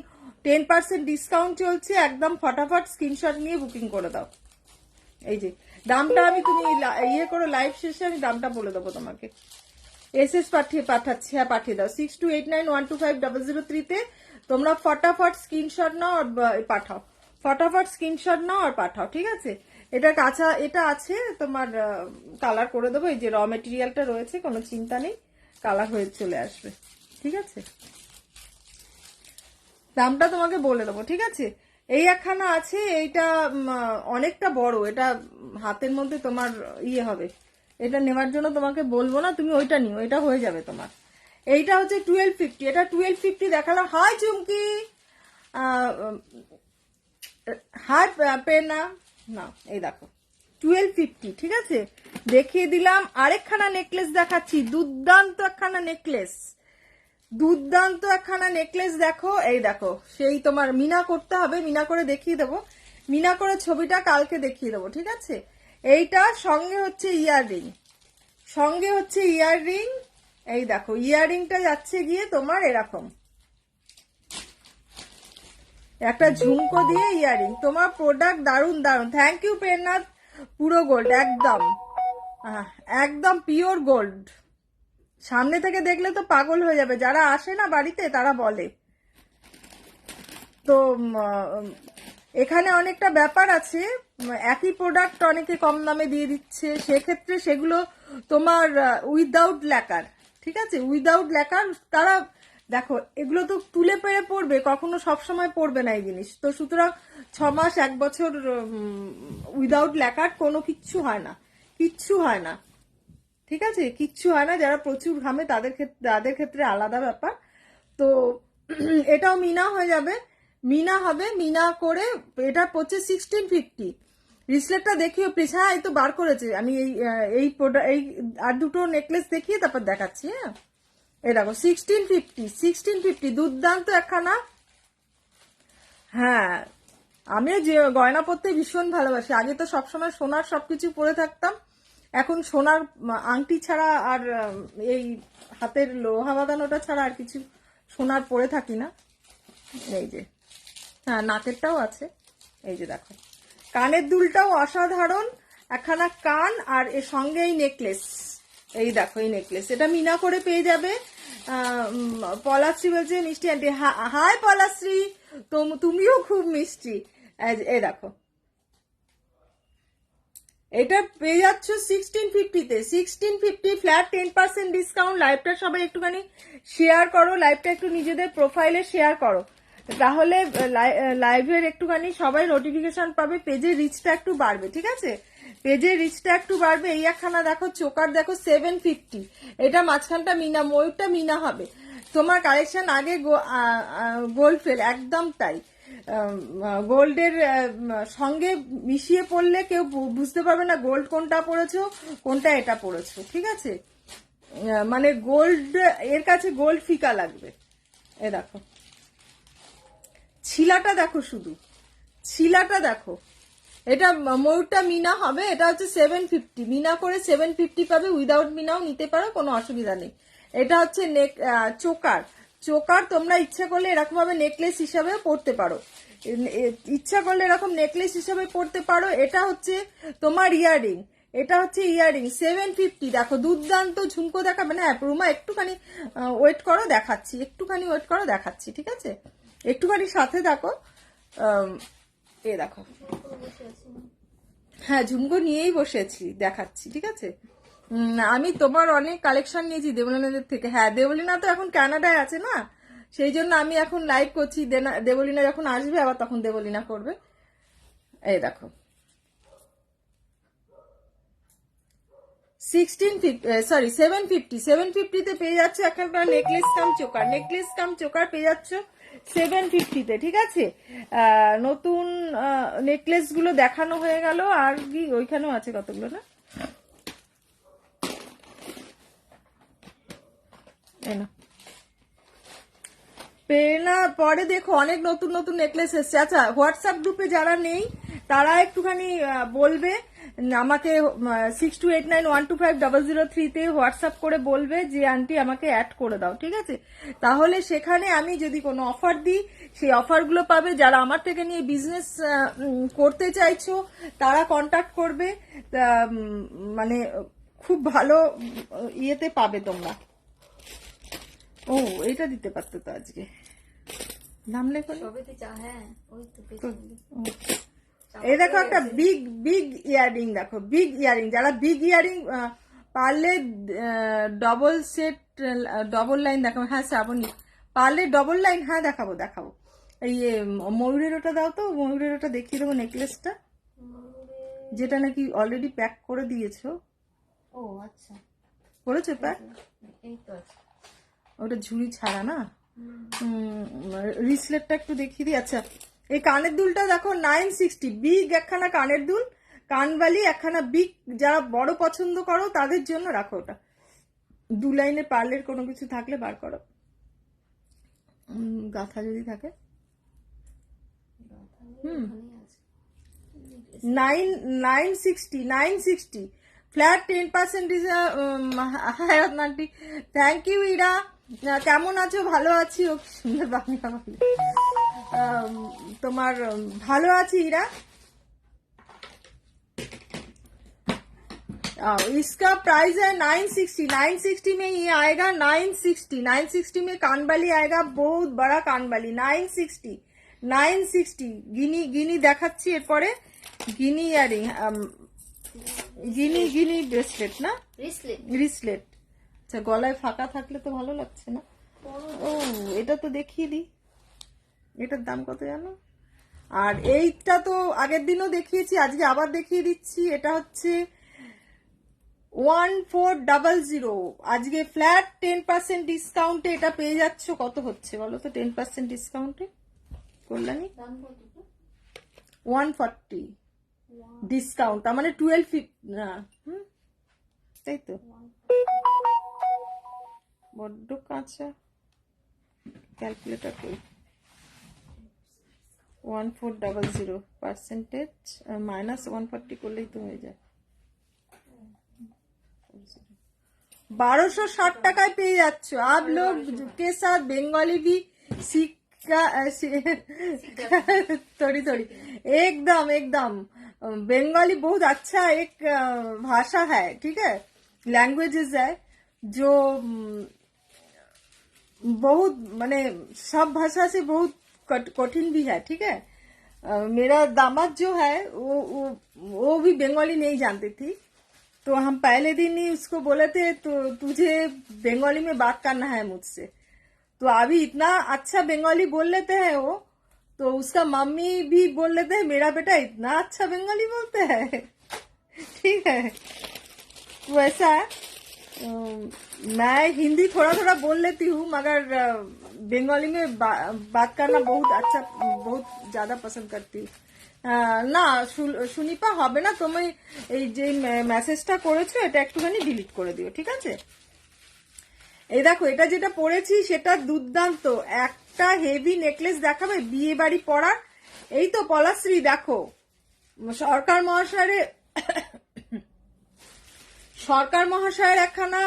10% ডিসকাউন্ট চলছে, একদম ফটাফট স্ক্রিনশট নিয়ে বুকিং করে দাও। এই যে দামটা আমি, তুমি ইয়ে করো, লাইভ শেষে আমি দামটা বলে দেবো তোমাকে। এসএস পাঠাচ্ছি, হ্যাঁ পাঠিয়ে দাও, 6289125003 তে তোমরা ফটাফট স্ক্রিনশট নাও আর পাঠাও, ফটাফট স্ক্রিনশট নাও আর পাঠাও, ঠিক আছে? এটা কাঁচা, এটা আছে তোমার, কালার করে দেবো, এই যে র মেটেরিয়ালটা রয়েছে, কোনো চিন্তা নেই, কালার হয়ে চলে আসবে, ঠিক আছে? দামটা তোমাকে বলে দেবো, ঠিক আছে? এই একখানা আছে, এইটা অনেকটা বড়, এটা হাতের মধ্যে তোমার ইয়ে হবে, এটা নেওয়ার জন্য তোমাকে বলবো না, তুমি ওইটা নিও, এটা হয়ে যাবে তোমার। এইটা হচ্ছে 1250, এটা 1250 দেখালাম। হাই চুমকি, হাই পেনা, না এই দেখো 1250, ঠিক আছে? দেখিয়ে দিলাম। আরেকখানা নেকলেস দেখাচ্ছি, দুর্দান্ত একখানা নেকলেস, দুর্দান্ত একখানা নেকলেস, দেখো, এই দেখো, সেই তোমার মিনা করতে হবে, মিনা করে দেখিয়ে দেবো, মিনা করে ছবিটা কালকে দেখিয়ে দেবো, ঠিক আছে? এইটা সঙ্গে হচ্ছে ইয়াররিং, সঙ্গে হচ্ছে ইয়াররিং, এই দেখো ইয়াররিংটা যাচ্ছে গিয়ে তোমার এরকম একটা ঝুমকো দিয়ে ইয়াররিং, তোমার প্রোডাক্ট দারুন দারুন। থ্যাংক ইউ প্রেরণাথ, পুরো গোল্ড, একদম একদম পিওর গোল্ড, সামনে থেকে দেখলে তো পাগল হয়ে যাবে, যারা আসে না বাড়িতে তারা বলে তো। এখানে অনেকটা ব্যাপার আছে, একই প্রোডাক্ট অনেকে কম দামে দিয়ে দিচ্ছে, সেক্ষেত্রে সেগুলো তোমার উইদাউট ল্যাকার, ঠিক আছে? উইদাউট ল্যাকার, তারা দেখো এগুলো তো তুলে পেরে পড়বে, কখনো সবসময় পড়বে না এই জিনিস, তো সুতরাং 6 মাস 1 বছর উইদাউট ল্যাকার কোনো কিচ্ছু হয় না, কিচ্ছু হয় না, ঠিক আছে? কিচ্ছু হয় না, যারা প্রচুর ঘামে তাদের ক্ষেত্রে আলাদা ব্যাপার। তো এটাও মিনা হয়ে যাবে, মিনা হবে, মিনা করে এটা পড়ছে 1650। রিসলেটটা দেখিও প্লিজ। হ্যাঁ এই তো বার করেছে, আমি এই আর দুটো নেকলেস দেখিয়ে তারপর দেখাচ্ছি। হ্যাঁ এই দেখো 1650 দুর্দান্ত একখানা। হ্যাঁ আমিও যে গয়না পরতে ভীষণ ভালোবাসি, আগে তো সবসময় সোনার সবকিছু পরে থাকতাম, এখন সোনার আংটি ছাড়া আর এই হাতের লোহা বাঁধানোটা ছাড়া আর কিছু সোনার পরে থাকি না। এই যে হ্যাঁ নাকেরটাও আছে, এই যে দেখো কানের দুলটাও অসাধারণ একখানা কান, আর এর সঙ্গে এই নেকলেস, এই দেখো এই নেকলেস, এটা মিনা করে পেয়ে যাবে। পলাশ্রী বলছে মিষ্টি আন্টি, হাই পলাশ্রী, তুমিও খুব মিষ্টি। এই দেখো এটা পেয়ে যাচ্ছ 1650-তে, 1650 ফ্ল্যাট 10% ডিসকাউন্ট। লাইভটা সবাই একটুখানি শেয়ার করো, লাইভটা একটু নিজেদের প্রোফাইলে শেয়ার করো, তাহলে লাইভের একটুখানি সবাই নোটিফিকেশন পাবে, পেজের রিচটা একটু বাড়বে। ঠিক আছে, পেজের রিচটা একটু বাড়বে। এই একখানা দেখো চোকার, দেখো 750, এটা মাঝখানটা মিনা, ময়ূরটা মিনা হবে। তোমার কালেকশন আগে গোল্ড ফেল, একদম তাই। গোল্ডের সঙ্গে মিশিয়ে পড়লে কেউ বুঝতে পারবে না গোল্ড কোনটা পড়েছো কোনটা এটা পড়েছো। ঠিক আছে, মানে গোল্ড এর কাছে গোল্ড ফিকা লাগবে। এ দেখো ছিলাটা দেখো, শুধু ছিলাটা দেখো, এটা ময়ূরটা মিনা হবে, এটা হচ্ছে 750, মিনা করে 750 পাবে, উইদাউট মিনাও নিতে পারো, কোনো অসুবিধা নেই। এটা হচ্ছে চোকার, চোকার তোমরা ইচ্ছা করলে এরকম ভাবে নেকলেস হিসাবে পরতে পারো, ইচ্ছা করলে এরকম নেকলেস হিসাবে পরতে পারো। এটা হচ্ছে তোমার ইয়াররিং, এটা হচ্ছে ইয়াররিং 750, দেখো দুর্দান্ত ঝুমকো দেখাবে না। রুমা একটুখানি ওয়েট করো দেখাচ্ছি, একটুখানি ওয়েট করো দেখাচ্ছি। ঠিক আছে, একটুখানি সাথে দেখো। এ দেখো হ্যাঁ ঝুমকো নিয়েই বসেছি, দেখাচ্ছি। ঠিক আছে, আমি তোমার অনেক কালেকশন নিয়েছি দেবলিনাদের থেকে। হ্যাঁ দেবলিনা তো এখন কানাডায় আছে না, সেই জন্য আমি এখন লাইভ করছি, দেবলিনা যখন আসবে আবার তখন দেবলিনা করবে। এই দেখো 750-তে পেয়ে যাচ্ছে একটা নেকলেস কাম চোকার, নেকলেস কাম চোকার পেয়ে যাচ্ছ 750-তে। ঠিক আছে, নতুন নেকলেস গুলো দেখানো হয়ে গেল, আর কি ওইখানেও আছে কতগুলো না। পেনা পরে দেখো অনেক নতুন নতুন নেকলেস এসছে। আচ্ছা হোয়াটসঅ্যাপ গ্রুপে যারা নেই তারা একটুখানি বলবে আমাকে 6289125003-তে হোয়াটসঅ্যাপ করে বলবে যে আন্টি আমাকে অ্যাড করে দাও। ঠিক আছে, তাহলে সেখানে আমি যদি কোনো অফার দিই সেই অফারগুলো পাবে। যারা আমার থেকে নিয়ে বিজনেস করতে চাইছো তারা কন্ট্যাক্ট করবে, মানে খুব ভালো ইয়েতে পাবে তোমরা। ও এটা দিতে পারতো তো আজকে, নাম লেখো। এই দেখো একটা বিগ ইয়ারিং, দেখো বিগ ইয়ারিং, যারা বিগ ইয়ারিং পারলে ডবল সেট ডবল লাইন দেখাবো। হ্যাঁ শ্রাবণী পারলে ডবল লাইন, হ্যাঁ দেখাবো দেখাবো। এই ময়ূরের ওটা দাও তো, ময়ূরের ওটা দেখিয়ে দেবো নেকলেসটা, যেটা নাকি অলরেডি প্যাক করে দিয়েছো। ও আচ্ছা করেছো প্যাক, এই তো আছে, ওটা ঝুড়ি ছাড়া না। রিসলেটটা একটু দেখিয়ে দিই। আচ্ছা এই কানের দুলটা দেখো 960, বিগ একখানা কানের দুল, কানবালি একখানা বিগ, যারা বড় পছন্দ করো তাদের জন্য রাখো ওটা। 2 লাইনের পার্লের কোনো কিছু থাকলে বার করো, গাথা যদি থাকে। 960 flat 10% aunty. Thank you Ira, কেমন আছো? ভালো আছি। ও কি সুন্দর বাংলা বলে। তোমার ভালো আছি ইরা। इसका प्राइस है 960, 960 में ये आएगा 960 में कानबाली आएगा, बहुत बड़ा कानबाली 960 गिनी দেখাচ্ছি। এরপরে গিনি ইয়ারিং, গিনি ব্রেসলেট না, রিসলেট। আচ্ছা গলায় ফাঁকা থাকলে তো ভালো লাগছে না। ও এটা তো দেখিয়ে দিই, এটার দাম কত জানো? আর এইটা তো আগের দিনও দেখিয়েছি, আজকে আবার দেখিয়ে দিচ্ছি। এটা হচ্ছে 1400, আজকে ফ্ল্যাট 10% ডিসকাউন্টে এটা পেয়ে যাচ্ছ। কত হচ্ছে বলো তো 10% ডিসকাউন্টে? কল্যাণী দাম কত তো? 140 ডিসকাউন্ট, তার মানে 12 না, তাই তো, বড্ড কাঁচা। ক্যালকুলেটর করি, 1400% মাইনাস 140 করলেই তো হয়ে যায়। 1260 টাকায় পেয়ে যাচ্ছ। आप लोग के साथ बंगाली भी सीखा थोड़ी थोड़ी, एकदम एकदम। बंगाली बहुत अच्छा एक भाषा है, ठीक है, लैंग्वेजेस है जो बहुत माने सब भाषा से बहुत कठिन भी है, ठीक है। मेरा दामाद जो है वो भी बंगाली नहीं जानती थी, तो हम पहले दिन ही उसको बोले थे तो तुझे बंगाली में बात करना है मुझसे। तो अभी इतना अच्छा बंगाली बोल लेते हैं वो, तो उसका मम्मी भी बोल लेते हैं मेरा बेटा इतना अच्छा बंगाली बोलते हैं। ठीक है, वैसा है। मैं हिंदी थोड़ा थोड़ा बोल लेती हूँ, मगर बंगाली में बात करना बहुत अच्छा, बहुत ज्यादा पसंद करती हूँ। না সুনিপা হবে না, তুমি এই যে মেসেজটা করেছো এটা একটুখানি ডিলিট করে দিও, ঠিক আছে। এই দেখো এটা যেটা পরেছি সেটা দুর্দান্ত একটা হেভি নেকলেস দেখাবে বিয়ে বাড়ি পরার। এই তো পলাশ্রী দেখো, সরকার মহাশয়ের একখানা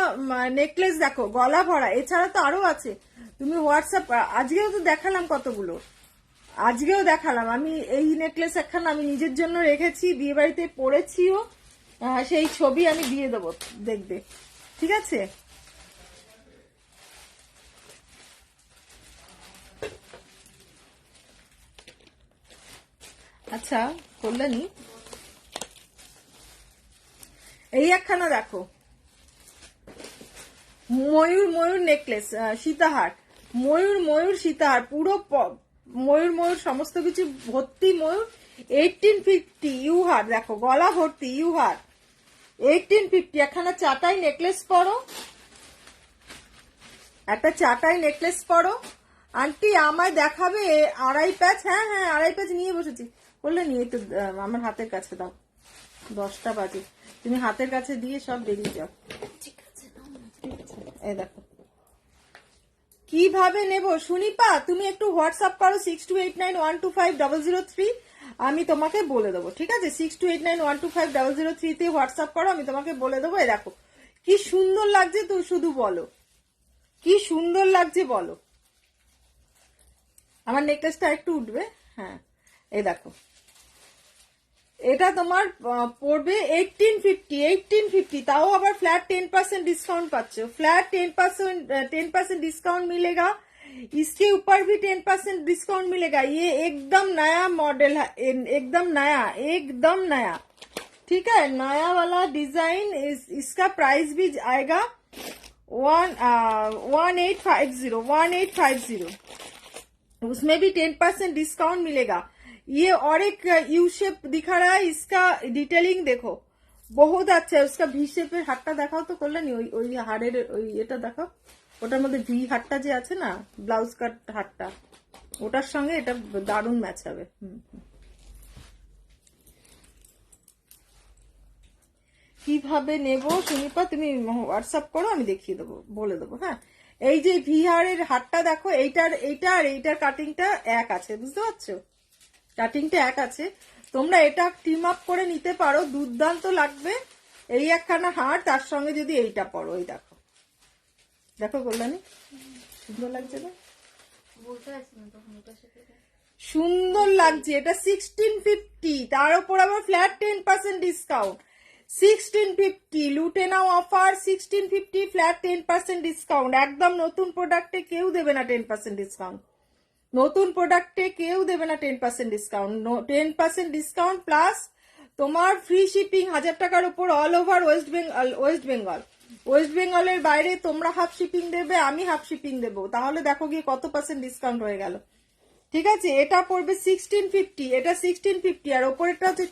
নেকলেস দেখো গলা ভরা, এছাড়া তো আরো আছে। তুমি হোয়াটসঅ্যাপ, আজকেও তো দেখালাম কতগুলো, আজকেও দেখালাম। আমি এই নেকলেস একখানা আমি নিজের জন্য রেখেছি, বিয়ে বাড়িতে পরেছিও, সেই ছবি আমি দিয়ে দেবো, দেখবে, ঠিক আছে। আচ্ছা কল্যাণী, এই একখানা দেখো ময়ূর নেকলেস, সীতাহার, ময়ূর সীতাহার, পুরো ময়ূর সমস্ত কিছু ভর্তি ময়ূর, 1850 ইউহার, দেখো গলা ভর্তি ইউহার, 1850। একখানা চাটাই নেকলেস পরো, একটা চাটাই নেকলেস পরো। আন্টি আমায় দেখাবে আড়াই প্যাচ? হ্যাঁ হ্যাঁ আড়াই প্যাচ নিয়ে বসেছি। বললে নিয়ে তো আমার হাতের কাছে দাও, 10টা বাজে, তুমি হাতের কাছে দিয়ে সব বেরিয়ে যাও, ঠিক আছে। এই দেখো কিভাবে নেব সুনিপা, তুমি একটু হোয়াটসঅ্যাপ করো 6289125003, আমি তোমাকে বলে দেবো, ঠিক আছে। 6289125003 তে হোয়াটসঅ্যাপ করো, আমি তোমাকে বলে দেবো। এই দেখো কি সুন্দর লাগছে, তো শুধু বলো কি সুন্দর লাগছে বলো। আমার নেকলেসটা একটু উঠবে, হ্যাঁ। এই দেখো এটা তোমার পড়বে 1850, তাও আবার फ्लैट 10% डिस्काउंट पाচ্ছ, फ्लैट 10% डिस्काउंट मिलेगा, इसके ऊपर भी 10% डिस्काउंट मिलेगा। ये एकदम नया मॉडल है, एकदम नया, ठीक है, नया वाला डिजाइन। इसका प्राइस भी आएगा 1850, उसमें भी 10% डिस्काउंट मिलेगा। ये और एक यू शेप दिखा रहा है, इसका डिटेलिंग देखो बहुत अच्छा है। उसका ভি শেপের হাতটা দেখাও তো কল্যাণী, ওই হাড়ের ওই এটা দেখাও, ওটার মধ্যে ভি হাতটা যে আছে না, ব্লাউজ কাট হাতটা, ওটার সঙ্গে এটা দারুণ ম্যাচ হবে। কিভাবে নেব সুনিপা, তুমি হোয়াটসঅ্যাপ করো, আমি দেখিয়ে দেবো, বলে দেবো, হ্যাঁ। এই যে ভি হাড়ের হাতটা দেখো, এইটার কাটিংটা এক আছে, বুঝতে পারছো, কাটিংটা এক আছে। তোমরা এটা টিম আপ করে নিতে পারো, দুর্দান্ত লাগবে। এই একখানা হার, তার সঙ্গে যদি এইটা পরো, এই দেখো, দেখো কল্যাণী সুন্দর লাগছে না, সুন্দর লাগছে। এটা 1650, তার উপর আবার ফ্ল্যাট 10% ডিসকাউন্ট, 1650 লুটে নাও অফার, 1650 ফ্ল্যাট 10% ডিসকাউন্ট। একদম নতুন প্রোডাক্টে কেউ দেবে না 10% ডিসকাউন্ট, নতুন প্রোডাক্টে কেউ দেবে না 10% ডিসকাউন্ট। 10% ডিসকাউন্ট প্লাস তোমার ফ্রি শিপিং 1000 টাকার উপর অল ওভার ওয়েস্ট বেঙ্গলের বাইরে তোমরা হাফ শিপিং দেবে, আমি হাফ শিপিং দেবো। তাহলে দেখো গিয়ে কত % ডিসকাউন্ট হয়ে গেল, ঠিক আছে। এটা পড়বে 1650, এটা 1650, আর ওপরেরটা হচ্ছে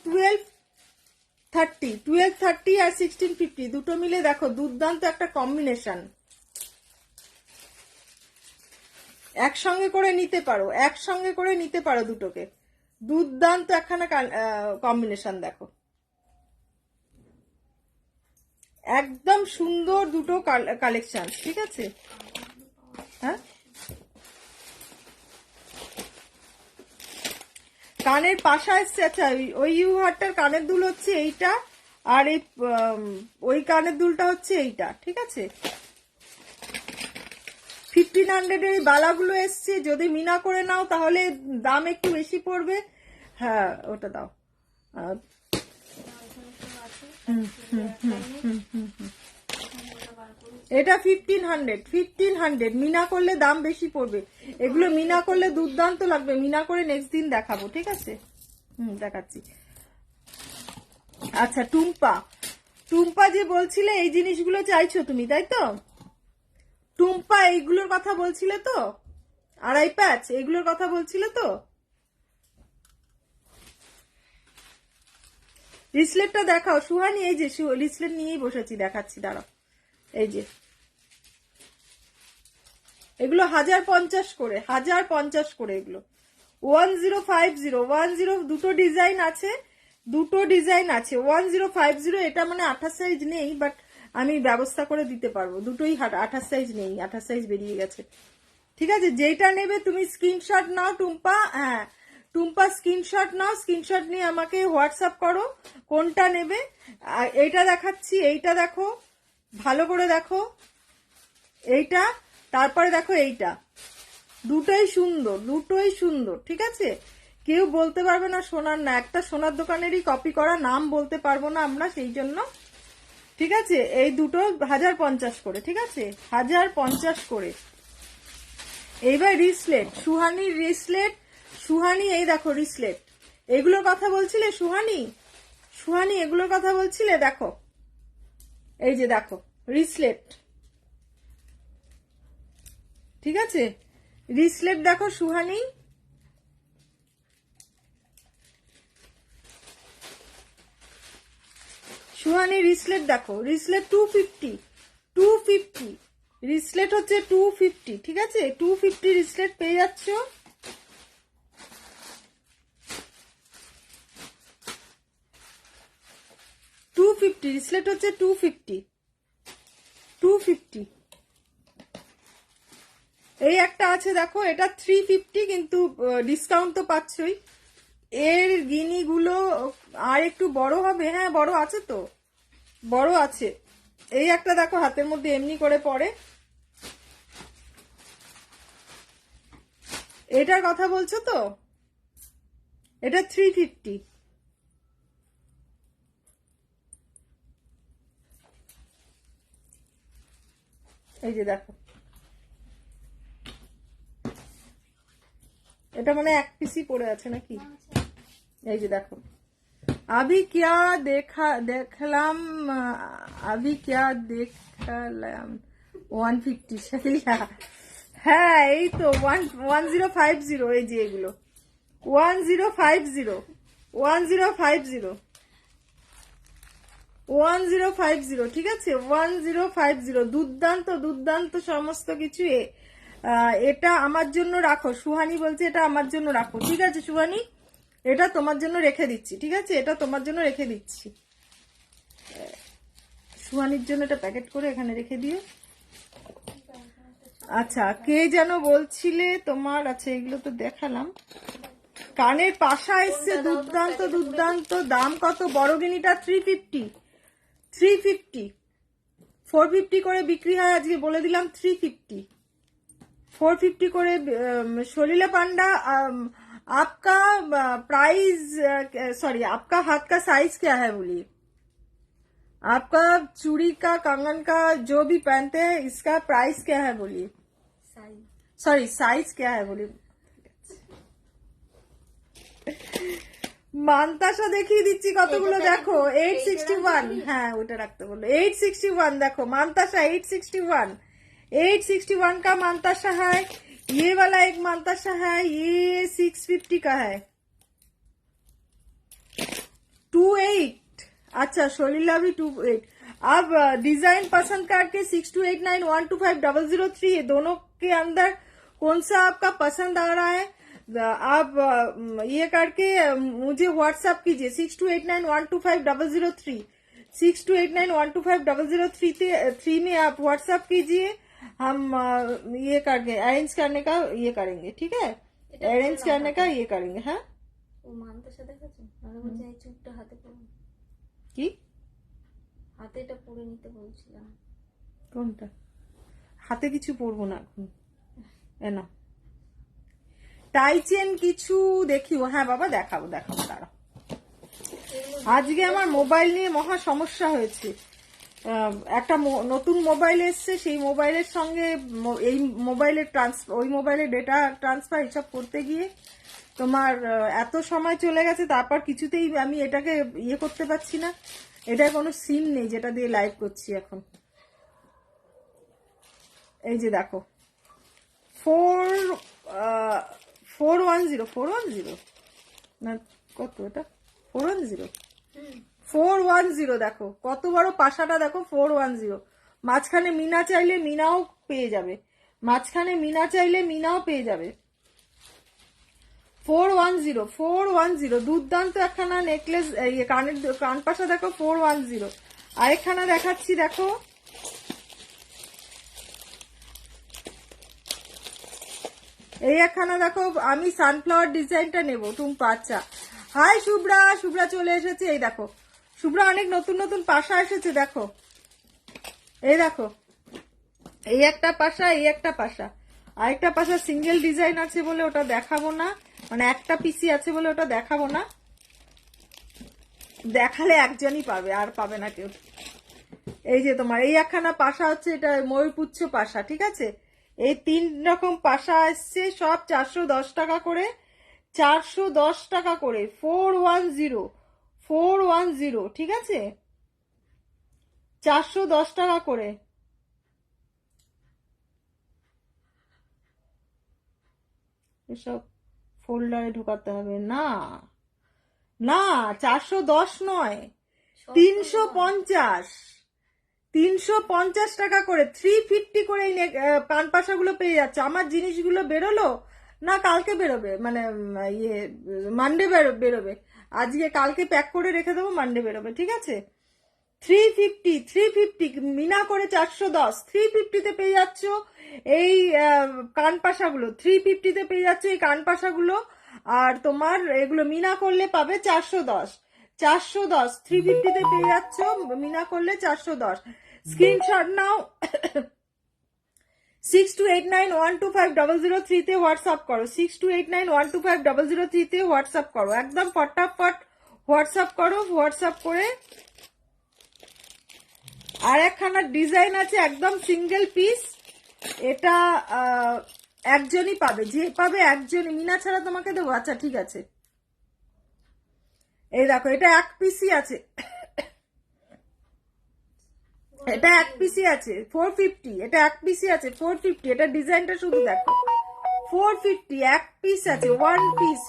1230 আর 1650 দুটো মিলে দেখো দুর্দান্ত একটা কম্বিনেশন। একসঙ্গে করে নিতে পারো, একসঙ্গে করে নিতে পারো দুটোকে। দুর্দান্ত একখানা কম্বিনেশন দেখো, একদম সুন্দর দুটো কালেকশন, ঠিক আছে? হ্যাঁ, কানের পাশা এসছে। আচ্ছা, ওই ইউ হারটার কানের দুল হচ্ছে এইটা, আর এই ওই কানের দুলটা হচ্ছে এইটা, ঠিক আছে? 1500 এর বালাগুলো এসছে, যদি মিনা করে নাও তাহলে দাম একটু বেশি পড়বে। হ্যাঁ, ওটা দাও। এটা 1500 মিনা করলে দাম বেশি পড়বে। এগুলো মিনা করলে দুর্দান্ত লাগবে, মিনা করে নেক্সট দিন দেখাবো, ঠিক আছে? দেখাচ্ছি। আচ্ছা, টুম্পা, টুম্পা যে বলছিলে এই জিনিসগুলো চাইছো তুমি, তাই তো? টুম্পা এইগুলোর কথা বলছিলে তো, আড়াই প্যাচ এইগুলোর কথা বলছিলে তো? রিসলেটটা দেখাও সুহানি। এই যে রিসলেট নিয়েই বসেছি, দেখাচ্ছি, দাঁড়াও। এই যে এগুলো 1050 করে, 1050 করে এগুলো। 1050, 10 দুটো ডিজাইন আছে, দুটো ডিজাইন আছে। 1050 এটা মানে 28 সাইজ নেই, বাট আমি ব্যবস্থা করে দিতে পারবো। দুটোই 28 সাইজ নেই, 28 সাইজ বেরিয়ে গেছে, ঠিক আছে? যেটা নেবে তুমি স্ক্রিনশট নাও টুম্পা। হ্যাঁ টুম্পা, স্ক্রিনশট নাও, স্ক্রিনশট নিয়ে আমাকে হোয়াটসঅ্যাপ করো কোনটা নেবে। এইটা দেখাচ্ছি, এইটা দেখো, ভালো করে দেখো এইটা, তারপরে দেখো এইটা। দুটোই সুন্দর, দুটোই সুন্দর, ঠিক আছে? কেউ বলতে পারবে না সোনার না, একটা সোনার দোকানেরই কপি করা, নাম বলতে পারবো না আমরা সেই জন্য, ঠিক আছে? এই দুটো 1050 করে, ঠিক আছে? 1050 করে। এইবার রিসলেট, সুহানির রিসলেট। সুহানি, এই দেখো রিসলেট। এগুলোর কথা বলছিলে সুহানি? সুহানি এগুলোর কথা বলছিলে? দেখো, এই যে দেখো রিসলেট, ঠিক আছে? রিসলেট দেখো সুহানি, সুহানি রিসলেট দেখো। রিসলেট 250, 250 রিসলেট হচ্ছে 250, ঠিক আছে? 250 রিসলেট পেয়ে যাচ্ছ। রিসলেট হচ্ছে 250। এই একটা আছে দেখো, এটা 350, কিন্তু ডিসকাউন্ট তো পাচ্ছই। এর গিনিগুলো আর একটু বড় হবে। হ্যাঁ, বড় আছে তো, বড় আছে। এই একটা দেখো হাতের মধ্যে এমনি করে পড়ে, এটার কথা বলছো তো? এটা 350। এই যে দেখো, এটা মানে এক পিসি পড়ে আছে নাকি? এই যে দেখো, अभी क्या देखलाम 150 হ্যাঁ এই তো 1050। এই যে এগুলো 1050, ঠিক আছে? 1050, দুর্দান্ত দুর্দান্ত সমস্ত কিছু। এটা আমার জন্য রাখো, সুহানি বলছে এটা আমার জন্য রাখো, ঠিক আছে সুহানি? এটা তোমার জন্য রেখে দিচ্ছি, ঠিক আছে? এটা তোমার জন্য রেখে দিচ্ছি, সুহানির জন্য এটা প্যাকেট করে এখানে রেখে দিও। আচ্ছা, কে যেন বলছিলে তোমার? আচ্ছা, এগুলো তো দেখালাম। কানের পাশা এসছে, দুর্দান্ত দুর্দান্ত। দাম কত? বড় গিনিটা 350, 450 করে বিক্রি হয় আজকে, বলে দিলাম 350, 450 করে। সলিলা পান্ডা, आपका प्राइस, सॉरी आपका हाथ का साइज क्या है बोलिए? आपका चूड़ी का, कंगन का, जो भी पहनते हैं, इसका प्राइस क्या है बोलिए? सॉरी साइज क्या है बोलिए? মান্তাসা দেখিয়ে দিচ্ছি কতগুলো দেখো। 861, হ্যাঁ ওটা রাখতে বললো। 861 দেখো, মান্তাসা 861 का मानताशा है। ये वाला एक मानताशा है, ये 650 का है। 28, अच्छा सोलीला भी 28। अब डिजाइन पसंद करके 6289125003 दोनों के अंदर कौन सा आपका पसंद आ रहा है आप ये करके मुझे व्हाट्सएप कीजिए 6289125003 6289125003 में आप व्हाट्सएप कीजिए। हम ये करके अरेंज करने का ये करेंगे, ठीक है? अरेंज करने का ये करेंगे। হ্যাঁ ও মানতাসা দেখেছো? তাহলে বলছে এই চুপটা হাতে পড়ো, কি হাতে এটা পরে নিতে বলছিলাম। কোনটা? হাতে কিছু পরবো না এখন, এ না টাই চেন কিছু দেখিও। হ্যাঁ বাবা দেখাবো দেখাবো, দাঁড়াও। আজকে আমার মোবাইল নিয়ে মহা সমস্যা হয়েছে। একটা নতুন মোবাইল এসছে, সেই মোবাইলের সঙ্গে এই মোবাইলের ওই মোবাইলের ডেটা ট্রান্সফার এসব করতে গিয়ে তোমার এত সময় চলে গেছে, তারপর কিছুতেই আমি এটাকে ইয়ে করতে পারছি না। এটা কোনো সিম নেই যেটা দিয়ে লাইভ করছি এখন। এই যে দেখো 410 না কত, এটা 410 দেখো কত বড় পাশাটা, দেখো 410। মাঝখানে মিনা চাইলে মিনাও পেয়ে যাবে, মাঝখানে মিনা চাইলে মিনাও পেয়ে যাবে। 410 দুর্দান্ত একখানা নেকলেস, কানের কান পাশা দেখো 410। আরেকখানা দেখাচ্ছি দেখো, এই একখানা দেখো। আমি সানফ্লাওয়ার ডিজাইনটা নেব, টুম্পা। আচ্ছা হাই শুভ্রা, শুভ্রা চলে এসেছে। এই দেখো শুভ্রা অনেক নতুন নতুন পাশা এসেছে, দেখো এই দেখো, এই একটা পাশা, এই একটা পাশা, আরেকটা পাশা সিঙ্গেল ডিজাইন আছে বলে ওটা দেখাবো না, মানে একটা পিসি আছে বলে ওটা দেখাবো না, দেখালে একজনই পাবে আর পাবে না কেউ। এই যে তোমার এই একখানা পাশা হচ্ছে, এটা ময়ূরপুচ্ছ পাশা, ঠিক আছে? এই 3 রকম পাশা এসছে, সব 410 টাকা করে, 410 টাকা করে। 410 ঠিক আছে, 410 টাকা করে। এসব ফোল্ডারে ঢোকাতে হবে না, না 410 নয়, 350 350 টাকা করে, 350 করে এই কান পাশাগুলো পেয়ে যাচ্ছে। আমার জিনিসগুলো বেরোলো না, কালকে বেরোবে, মানে ইয়ে মানডে বেরোবে। আজকে কালকে প্যাক করে রেখে দেবো, মানডে বেরোবে, ঠিক আছে? 350 মিনা করে 410, 350-তে পেয়ে যাচ্ছ এই কান পাশাগুলো, 350-তে পেয়ে যাচ্ছ এই কান পাশাগুলো। আর তোমার এগুলো মিনা করলে পাবে 410, 350-তে পেয়ে যাচ্ছ, মিনা করলে 410। স্ক্রিনশট নাও, 6289125003-তে হোয়াটসঅ্যাপ করো, 6289125003-তে হোয়াটসঅ্যাপ করো, একদম ফটাফট হোয়াটসঅ্যাপ করো। হোয়াটসঅ্যাপ করে আর একখানা ডিজাইন আছে একদম সিঙ্গেল পিস, এটা একজনই পাবে, যে পাবে একজনই, মিনা ছাড়া তোমাকে দেবো। আচ্ছা ঠিক আছে, এই দেখো এটা এক পিসই আছে, এটা এক পিসি আছে 450, এটা এক পিসি আছে 450, এটা ডিজাইনটা শুধু দেখো 450, এক পিস আছে, ওয়ান পিস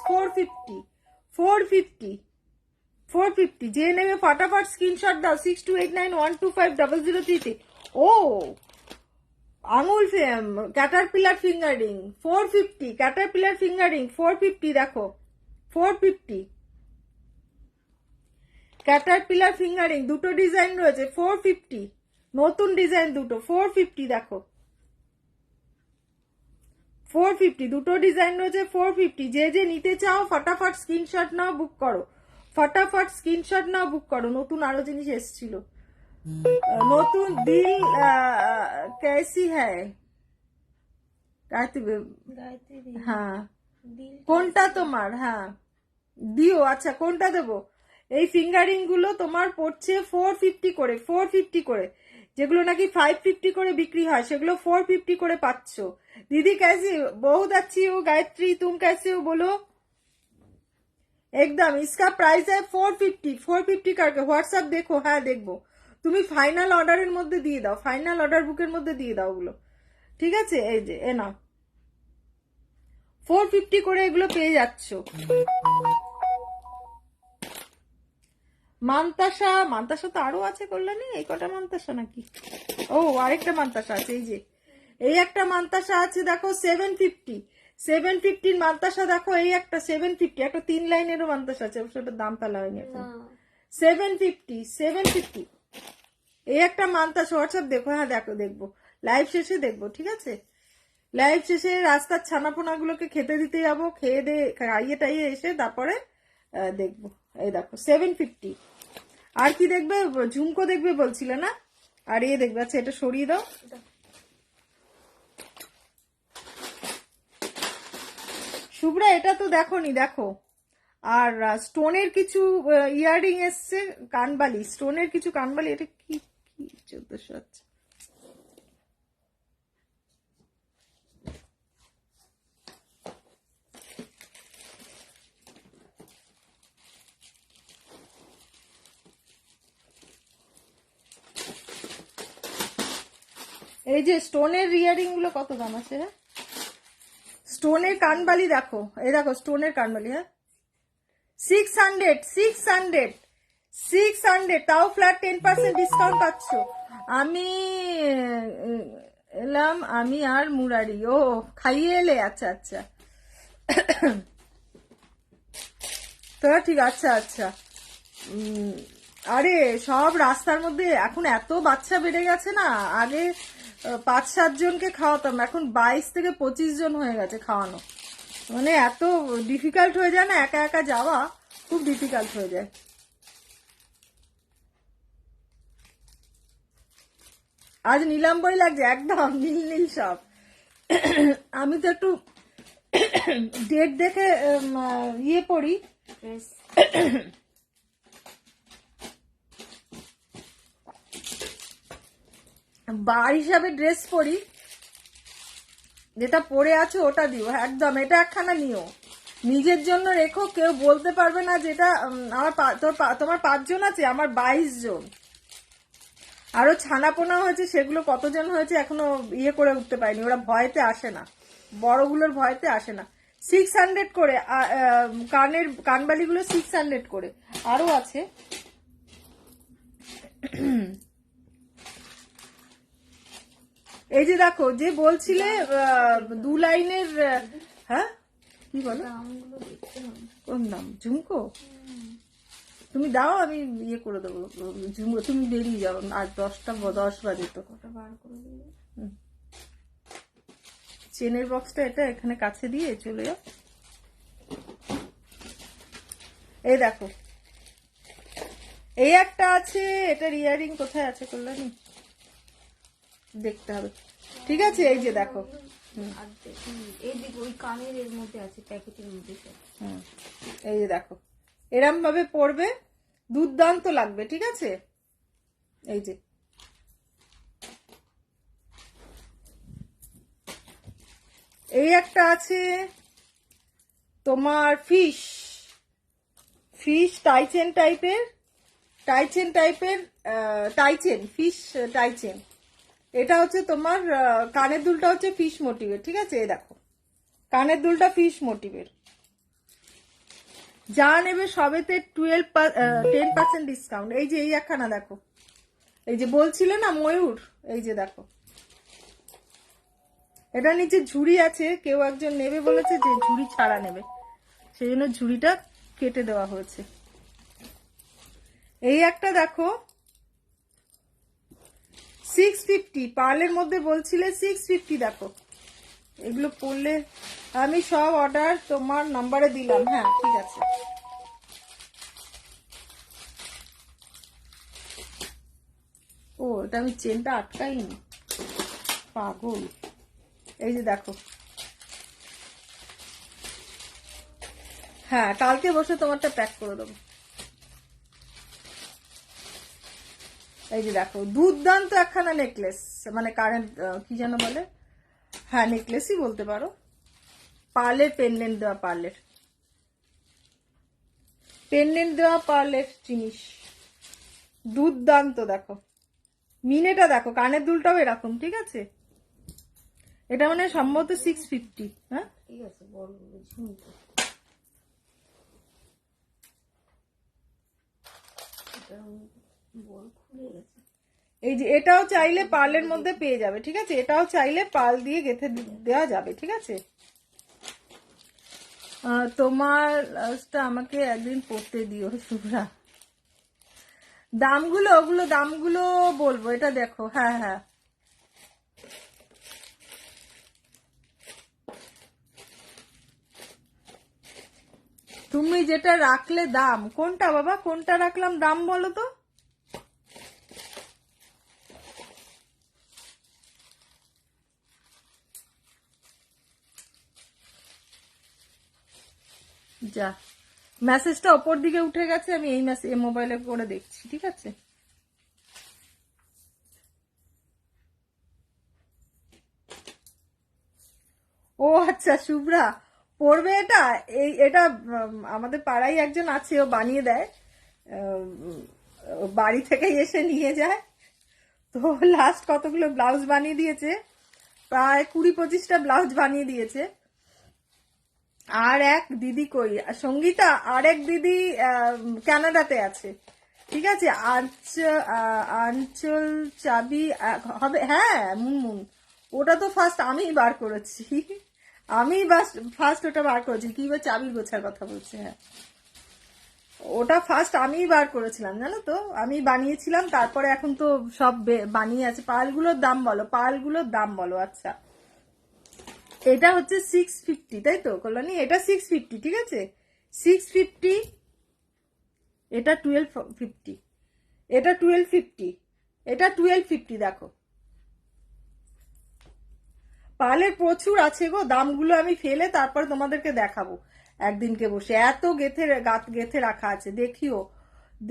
450 যে নেবে ফটাফট স্ক্রিনশট দাও 6289125003-তে। ও আঙুল ক্যাটারপিলার ফিঙ্গারিং 450, ক্যাটারপিলার ফিঙ্গারিং 450 দেখো 450, ক্যাটারপিলার ফিঙ্গারিং দুটো ডিজাইন রয়েছে 450, নতুন ডিজাইন দুটো 450 দেখো 450, দুটো ডিজাইন রয়েছে 450। যে যে নিতে চাও ফটাফট স্ক্রিনশট নাও, বুক করো, ফটাফট স্ক্রিনশট নাও, বুক করো। নতুন আরো জিনিস এসেছিল, নতুন দিল कैसी है গায়ত্রী, হ্যাঁ কোনটা তোমার, হ্যাঁ দিও। আচ্ছা কোনটা দেবো? এই ফিঙ্গারিং গুলো তোমার পড়ছে 450 করে, 450 করে। যেগুলো নাকি 550 করে বিক্রি হয় সেগুলো 450 করে পাচ্ছ। दीदी कैसी, बहुत अच्छी हो गायत्री, तुम कैसे हो बोलो? एकदम इसका प्राइस है 450, 450 करके। হোয়াটসঅ্যাপ দেখো, হ্যাঁ দেখবো। তুমি ফাইনাল অর্ডারের মধ্যে দিয়ে দাও, ফাইনাল অর্ডার বুকের মধ্যে দিয়ে দাও ওগুলো, ঠিক আছে? এই যে এ নাও 450 করে এগুলো পেয়ে যাচ্ছ। মান্তাসা, মান্তাসা তো আরো আছে কল্যাণী, এই কটা মান্তাসা নাকি? ও আরেকটা মান্তাসা আছে, এই যে এই একটা মান্তাসা আছে দেখো 750, 750 মান্তাসা দেখো, এই একটা 750, একটা 3 লাইনেরও মান্তাসা আছে, ওটার দাম ফেলা হয়নি এখন। না 750, 750 এই একটা মান্তাসা। হোয়াটসঅ্যাপ দেখো, হ্যাঁ দেখো, দেখবো লাইভ শেষে দেখবো, ঠিক আছে? লাইভ শেষে রাস্তার ছানাপোনা গুলোকে খেতে দিতে যাবো, খেয়ে দিয়ে খাইয়ে টাইয়ে এসে তারপরে দেখবো। এই দেখো 750। আর কি দেখবে? ঝুমকো দেখবে বলছিলে না? আর এ দেখবে। আচ্ছা এটা সরিয়ে দাও। শুভ্রা এটা তো দেখোনি, দেখো। আর স্টোনের কিছু ইয়াররিং এসছে, কানবালি, স্টোনের কিছু কানবালি। এটা কি কি 1400? আচ্ছা এই যে স্টোনের ইয়াররিং গুলো কত দাম আছে? হ্যাঁ স্টোনের কানবালি দেখো, এই দেখো স্টোনের কানবালি। হ্যাঁ 600, 600, 600, তাও ফ্ল্যাট 10% ডিসকাউন্ট পাচ্ছ। আমি এলাম, আমি আর মুরারি। ও খাইয়ে এলে? আচ্ছা আচ্ছা তো ঠিক। আচ্ছা আচ্ছা আরে সব রাস্তার মধ্যে এখন এত বাচ্চা বেড়ে গেছে না, আগে 5-7 জনকে খাওয়াতাম, এখন 22 থেকে 25 জন হয়ে গেছে খাওয়ানো। মানে এত ডিফিকাল্ট হয়ে যায় না, একা একা যাওয়া খুব ডিফিকাল্ট হয়ে যায়। আজ নীলাম্বরই লাগছে, একদম নীল নীল সব। আমি তো একটু ডেট দেখে ইয়ে পড়ি, ড্রেস বার হিসাবে ড্রেস পরি, যেটা পরে আছো ওটা দিও একদম। এটা একখানা নিও, নিজের জন্য রেখো, কেউ বলতে পারবে না যেটা আমার তোমার 5 জন আছে, আমার 22 জন। আরো ছানাপোনা হয়েছে, সেগুলো কতজন হয়েছে এখনো ইয়ে করে উঠতে পারিনি, ওরা ভয়তে আসে না, বড়গুলোর ভয়তে আসে না। 600 করে কানের কানবালিগুলো 600 করে। আরো আছে এই যে দেখো, যে বলছিলে 2 লাইনের। হ্যাঁ কি বলো? দামগুলো দেখতে হবে। কোন নাম? ঝুমকো? তুমি দাও, আমি ইয়ে করে দেবো ঝুমকো। তুমি বেরিয়ে যাও, আর 10 বাজে তো। ওটা বার করে দিলে চেনের বক্সটা এটা এখানে কাছে দিয়ে চলে যাও। এই দেখো এই একটা আছে, এটার ইয়ারিং কোথায় আছে কল্যাণী? দেখতে হবে, ঠিক আছে? এই যে দেখো, আর দেখুন এই দিকে ওই কানের এর মধ্যে আছে, প্যাকেটের মধ্যে সব। এই যে দেখো, এরম ভাবে পড়বে, দুর্দান্ত লাগবে, ঠিক আছে? এই যে এই একটা আছে তোমার ফিশ ফিশ টাইচেন টাইপের, টাইচেন টাইপের, টাইচেন ফিশ টাইচেন। এটা হচ্ছে তোমার কানের দুলটা হচ্ছে ফিশ মোটিভের, ঠিক আছে? এই দেখো কানের দুলটা ফিশ মোটিভের, যা নেবে সবেতে 10% ডিসকাউন্ট। এই যে এই একখানা দেখো, এই যে বলছিলে না ময়ূর, এই যে দেখো, এটা নিচে ঝুড়ি আছে, কেউ একজন নেবে বলেছে যে ঝুড়ি ছাড়া নেবে, সেই জন্য ঝুড়িটা কেটে দেওয়া হয়েছে। এই একটা দেখো 650, পার্লের মধ্যে বলছিলে 650, দেখো এগুলো পড়লে। আমি সব অর্ডার তোমার নাম্বারে দিলাম, হ্যাঁ ঠিক আছে। ও এটা আমি চেনটা আটকাইনি, পাগল। এই যে দেখো, হ্যাঁ কালকে বসে তোমারটা প্যাক করে দেবো। এই যে দেখো দুর্দান্ত একখানা নেকলেস, মানে কারেন্ট কি যেন বলে, হ্যাঁ নেকলেসই বলতে পারো, পার্লের পেন্ডেন্ট দেওয়া, পার্লের পেন্ডেন্ট দেওয়া পার্লের জিনিস, দুর্দান্ত। দেখো মিনেটা দেখো, কানের দুলটাও এরকম, ঠিক আছে? এটা মানে সম্ভবত 650। হ্যাঁ ঠিক আছে, বড় ঝুমকো এটা বড় খুলে গেছে। এই যে এটাও চাইলে পার্লের মধ্যে পেয়ে যাবে, ঠিক আছে, এটাও চাইলে পার্ল দিয়ে গেঁথে দেওয়া যাবে, ঠিক আছে। তোমার ব্লাউজটা আমাকে একদিন পরতে দিও শুভ্রা। ওগুলো দামগুলো বলবো, এটা দেখো, হ্যাঁ হ্যাঁ, তুমি যেটা রাখলে দাম, কোনটা বাবা, কোনটা রাখলাম দাম বলো তো? যা, মেসেজটা ওপর দিকে উঠে গেছে, আমি এই মোবাইলে করে দেখছি, ঠিক আছে। ও আচ্ছা, শুভ্রা পড়বে এটা, এটা আমাদের পাড়ায় একজন আছে, ও বানিয়ে দেয়, বাড়ি থেকে এসে নিয়ে যায়। তো লাস্ট কতগুলো ব্লাউজ বানিয়ে দিয়েছে, প্রায় 20-25টা ব্লাউজ বানিয়ে দিয়েছে। আর এক দিদি কই, সঙ্গীতা, আর এক দিদি কানাডাতে আছে, ঠিক আছে। আঞ্চল চাবি হবে, হ্যাঁ মুনমুন, ওটা তো ফার্স্ট আমি বার করেছি, আমি ফার্স্ট ওটা বার করেছি, কি বা চাবি গোছার কথা বলছে, হ্যাঁ ওটা ফার্স্ট আমি বার করেছিলাম, জানো তো, আমি বানিয়েছিলাম, তারপরে এখন তো সব বানিয়ে আছে। পার্লগুলোর দাম বলো, পার্লগুলোর দাম বলো। আচ্ছা, এটা হচ্ছে 650, তাই তো কল্যাণী, এটা 650, ঠিক আছে, 650, এটা 1250, এটা 1250, এটা 1250, দেখো পার্লের প্রচুর আছে গো, দামগুলো আমি ফেলে তারপর তোমাদেরকে দেখাবো একদিনকে বসে, এত গেথে রাখা আছে, দেখিও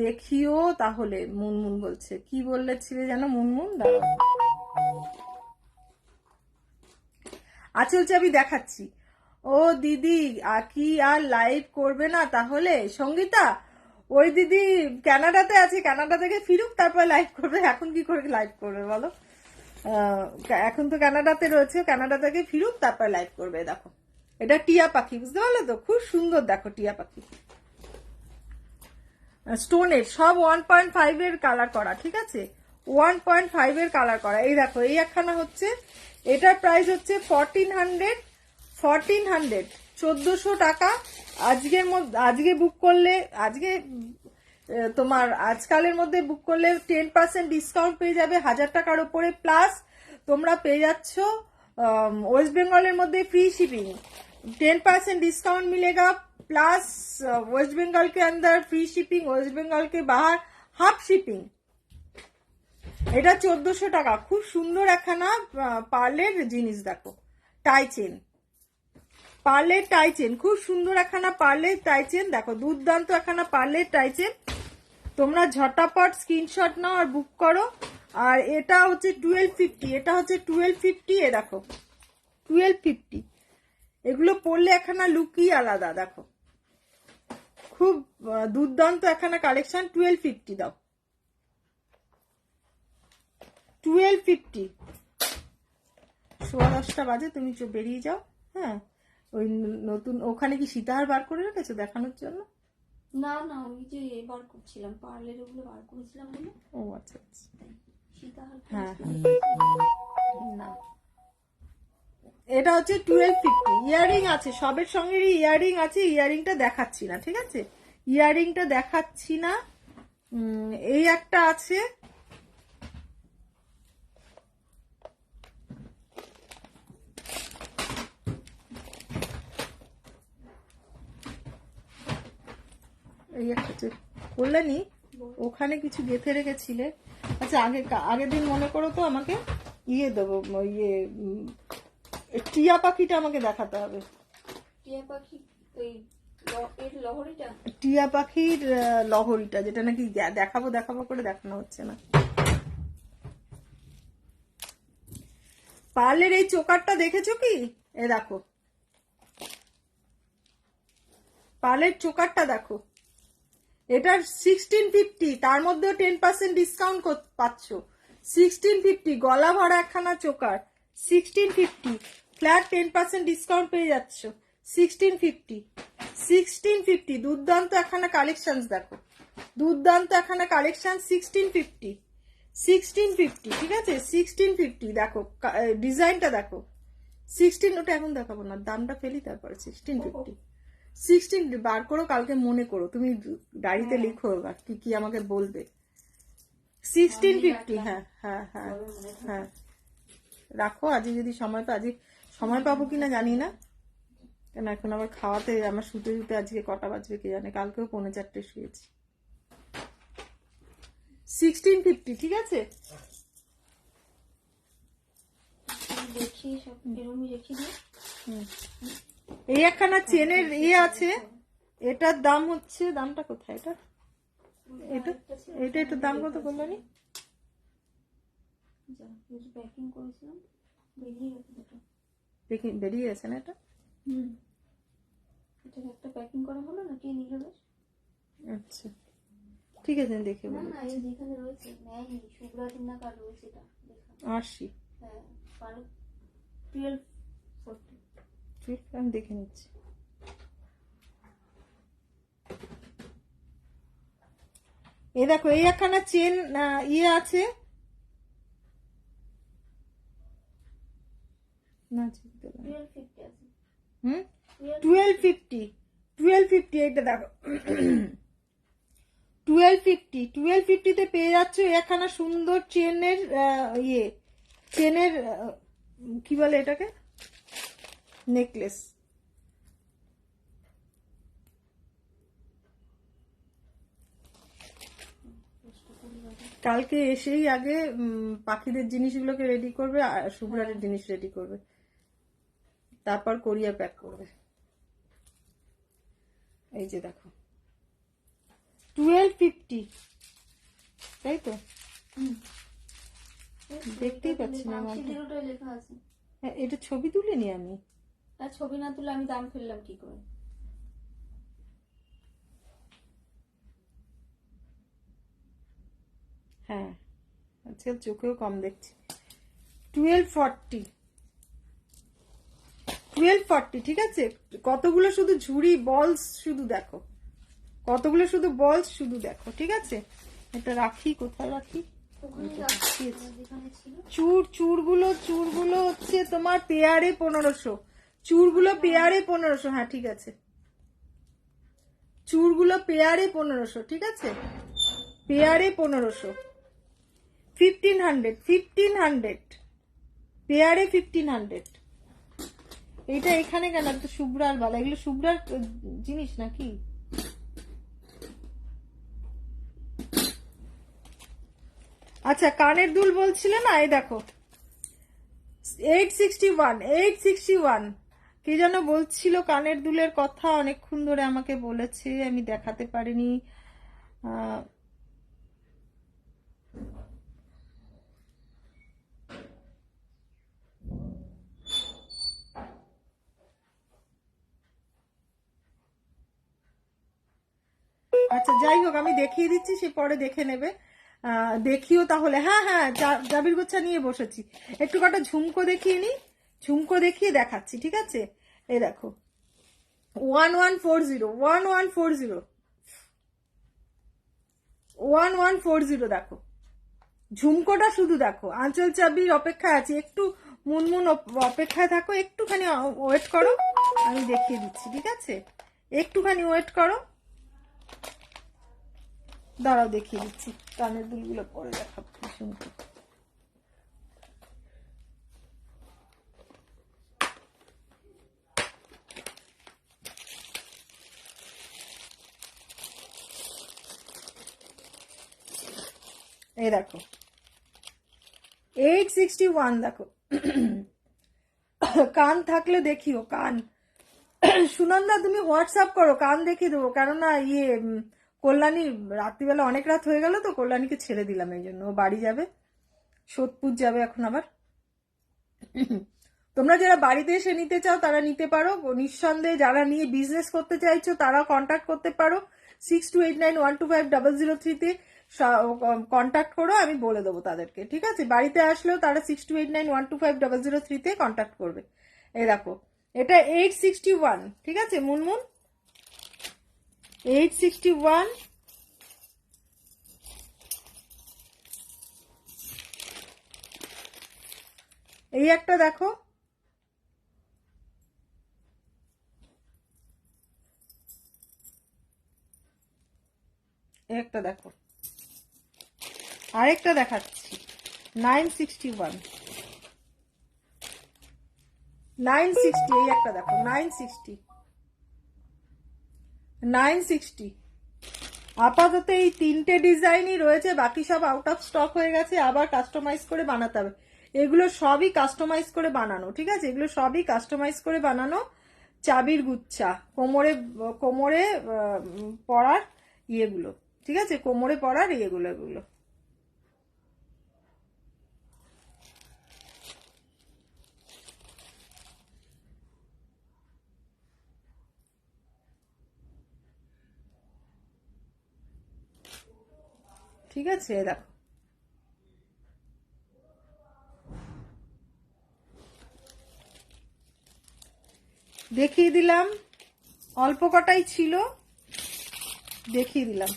দেখিও তাহলে। মুনমুন বলছে, কি বললেছিলে যেন মুনমুন, দাঁড়াও, আঁচল চাবি দেখাচ্ছি। ও দিদি কি আর লাইভ করবে না তাহলে সঙ্গীতা? ওই দিদি কানাডাতে আছে, কানাডা থেকে ফিরুক তারপর লাইভ করবে, এখন কি করে লাইভ করবে বলো, এখন তো কানাডাতে রয়েছে, কানাডা থেকে ফিরুক তারপর লাইভ করবে। দেখো এটা টিয়া পাখি, বুঝতে পারলে তো, খুব সুন্দর, দেখো টিয়া পাখি, স্টোনের সব 1.5 এর কালার করা, ঠিক আছে, 1.5 এর কালার করা। এই দেখো, এই একখানা হচ্ছে, এটার প্রাইস হচ্ছে 1400, 1400 টাকা। আজকে বুক করলে, আজকে তোমার আজকালের মধ্যে বুক করলে 10% ডিসকাউন্ট পেয়ে যাবে 1000 টাকার উপরে, প্লাস তোমরা পেয়ে যাচ্ছ ওয়েস্ট বেঙ্গলের মধ্যে फ्री शिपिंग, 10% डिस्काउंट मिलेगा, प्लस वेस्ट बंगाल के अंदर फ्री शिपिंग, वेस्ट बंगाल के बाहर हाफ शिपिंग। এটা 1400 টাকা, খুব সুন্দর একখানা পার্লের জিনিস, দেখো টাই চেন, পার্লের টাই চেন, খুব সুন্দর একখানা পার্লের টাই চেন, দেখো দুর্দান্ত একখানা পার্লের টাই চেন, তোমরা ঝটাপট স্ক্রিনশট নাও আর বুক করো। আর এটা হচ্ছে 1250, এটা হচ্ছে 1250, এ দেখো 1250, এগুলো পরলে একখানা লুকই আলাদা, দেখো খুব দুর্দান্ত একখানা কালেকশন। 1250 দাও, 1250, 10:15 বাজে, তুমি বেরিয়ে যাও, হ্যাঁ। ওই নতুন ওখানে কি সীতাহার বার করে রেখেছো দেখানোর জন্য? না না, ওই যে বার করছিলাম, পার্লের ওগুলো বার করেছিলাম বলে। ও আচ্ছা আচ্ছা, সীতাহার, হ্যাঁ না, এটা হচ্ছে 1250। ইয়ারিং আছে, সবের সঙ্গে ইয়ারিং আছে, ইয়ারিংটা দেখাচ্ছি না, ঠিক আছে, ইয়ারিংটা দেখাচ্ছি না। এই একটা আছে, এই একটা করলেনি, ওখানে কিছু গেঁথে রেখেছিলে। আচ্ছা, আগের দিন মনে করো তো, আমাকে দেবো, টিয়া পাখিটা আমাকে দেখাতে হবে, টিয়া পাখি, ওই এর লহরিটা, টিয়া পাখির লহরিটা, যেটা নাকি দেখাবো করে দেখানো হচ্ছে না। পার্লের এই চোকারটা দেখেছো কি? এ দেখো পার্লের চোকারটা দেখো, এটার 1650, তার মধ্যেও 10% ডিসকাউন্ট পাচ্ছ, 1650, গলা ভরা একখানা চোকার, 1650, ফ্ল্যাট 10% ডিসকাউন্ট পেয়ে যাচ্ছ, 1650, দুর্দান্ত একখানা কালেকশন, দেখো দুর্দান্ত একখানা কালেকশন, 1650, 1650, ঠিক আছে 1650। দেখো ডিজাইনটা দেখো 16, ওটা এখন দেখাবো না, দামটা ফেলি তারপরে 1650। 16 বার করো, কালকে মনে করো, তুমি ডায়েরিতে লিখো এবার কি কি আমাকে বলবে। 1650, হ্যাঁ হ্যাঁ হ্যাঁ হ্যাঁ, রাখো। আজকে যদি সময় পাই, আজকে সময় পাবো কিনা জানি না, কেন এখন আবার খাওয়াতে আমার শুতে শুতে আজকে কটা বাজবে কে জানে, কালকেও 3:45 শুয়েছি। 1650, ঠিক আছে। দেখি সব এরমই রেখে দিই। এই একখানা চেনের আছে, এটার দাম হচ্ছে, দামটা কোথায় এটা, এটা এটা এটার দাম কত বললো নি? প্যাকিং করেছিলাম, বেরিয়ে গেছে দুটো। বেরিয়ে গেছে না এটা? এটা একটা প্যাকিং করা হলো না, কে নিল বেশ? আচ্ছা ঠিক আছে, আমি দেখে না বলি। না, এই যেখানে রয়েছে নেয়নি, শুভ্রাটির না কার রয়েছে এটা দেখা। 80, হ্যাঁ 1240। ঠিক, আমি দেখে নিচ্ছি। এই দেখো এই একখানা চেন আছে না, 1250 আছে। 1250, 1250, এইটা দেখো 1250 তে পেয়ে যাচ্ছ একখানা সুন্দর চেনের চেনের কি বলে এটাকে, নেকলেস। কালকে এসেই আগে পাখিদের জিনিসগুলোকে রেডি করবে, আর শুভ্রারের জিনিস রেডি করবে, তারপর কোরিয়া প্যাক করবে। এই যে দেখো 1250, তাই তো, দেখতেই পাচ্ছি না মার্কশিটের লেখা আছে। হ্যাঁ, এটা ছবি তুলিনি আমি। আর ছবি না তুলে আমি দাম ফেললাম কি করে? হ্যাঁ আজকাল চোখেও কম দেখছি। 1240, 1240, ঠিক আছে। কতগুলো শুধু ঝুড়ি বলস শুধু দেখো, কতগুলো শুধু বলস শুধু দেখো, ঠিক আছে। এটা রাখি, কোথায় রাখি, চুরগুলো হচ্ছে তোমার পেয়ারে 1500, চুরগুলো পেয়ারে 1500, হ্যাঁ ঠিক আছে, চুরগুলো পেয়ারে 1500, ঠিক আছে, পেয়ারে 1500, 1500 পেয়ারে 1500। এইটা এখানে কেন, তো শুভ্রার বালা, এগুলো শুভ্রার জিনিস নাকি? আচ্ছা কানের দুল বলছিলে না, এই দেখো 861, কে যেন বলছিল কানের দুলের কথা, অনেকক্ষণ ধরে আমাকে বলেছে, আমি দেখাতে পারিনি। আচ্ছা যাই হোক, আমি দেখিয়ে দিচ্ছি, সে পরে দেখে নেবে। দেখিও তাহলে, হ্যাঁ হ্যাঁ জাবির গোচ্ছা নিয়ে বসেছি। একটু কটা ঝুমকো দেখিয়ে নি, ঝুমকো দেখিয়ে দেখাচ্ছি, ঠিক আছে। এই দেখো 1140 দেখো, ঝুমকোটা শুধু দেখো। আঁচল চাবির অপেক্ষায় আছি, একটু মুনমুন অপেক্ষায় থাকো, একটুখানি ওয়েট করো, আমি দেখিয়ে দিচ্ছি, ঠিক আছে, একটুখানি ওয়েট করো, দাঁড়াও দেখিয়ে দিচ্ছি। কানের দুলগুলো পরে দেখাবো, শুনতে। এই দেখো 861 দেখো। কান থাকলে দেখিও, কান সুনন্দা তুমি হোয়াটসঅ্যাপ করো, কান দেখিয়ে দেবো, কেননা কল্যাণী রাত্রিবেলা অনেক রাত হয়ে গেল তো, কল্যাণীকে ছেড়ে দিলাম, এই জন্য ও বাড়ি যাবে, সোদপুর যাবে এখন আবার। তোমরা যারা বাড়িতে এসে নিতে চাও তারা নিতে পারো, নিঃসন্দেহে যারা নিয়ে বিজনেস করতে চাইছো তারা কন্ট্যাক্ট করতে পারো, 6289125003 তে কন্ট্যাক্ট করো, আমি বলে দেবো তাদেরকে, ঠিক আছে। বাড়িতে আসলেও তারা 6289125003 তে কন্ট্যাক্ট করবে। এই দেখো এটা 861, ঠিক আছে মুনমুন, 861, এই একটা দেখো, এই একটা দেখো, আরেকটা দেখাচ্ছি 961, 960, এই একটা দেখো 960, 960। আপাতত এই তিনটে ডিজাইনই রয়েছে, বাকি সব আউট অফ স্টক হয়ে গেছে, আবার কাস্টমাইজ করে বানাতে হবে। এগুলো সবই কাস্টমাইজ করে বানানো, ঠিক আছে, এগুলো সবই কাস্টমাইজ করে বানানো চাবির গুচ্ছা, কোমরে কোমরে পরার ইয়েগুলো, ঠিক আছে, কোমরে পরার ইয়েগুলো, এগুলো ঠিক আছে। দেখো দেখিয়ে দিলাম, অল্প কটাই ছিল, দেখিয়ে দিলাম।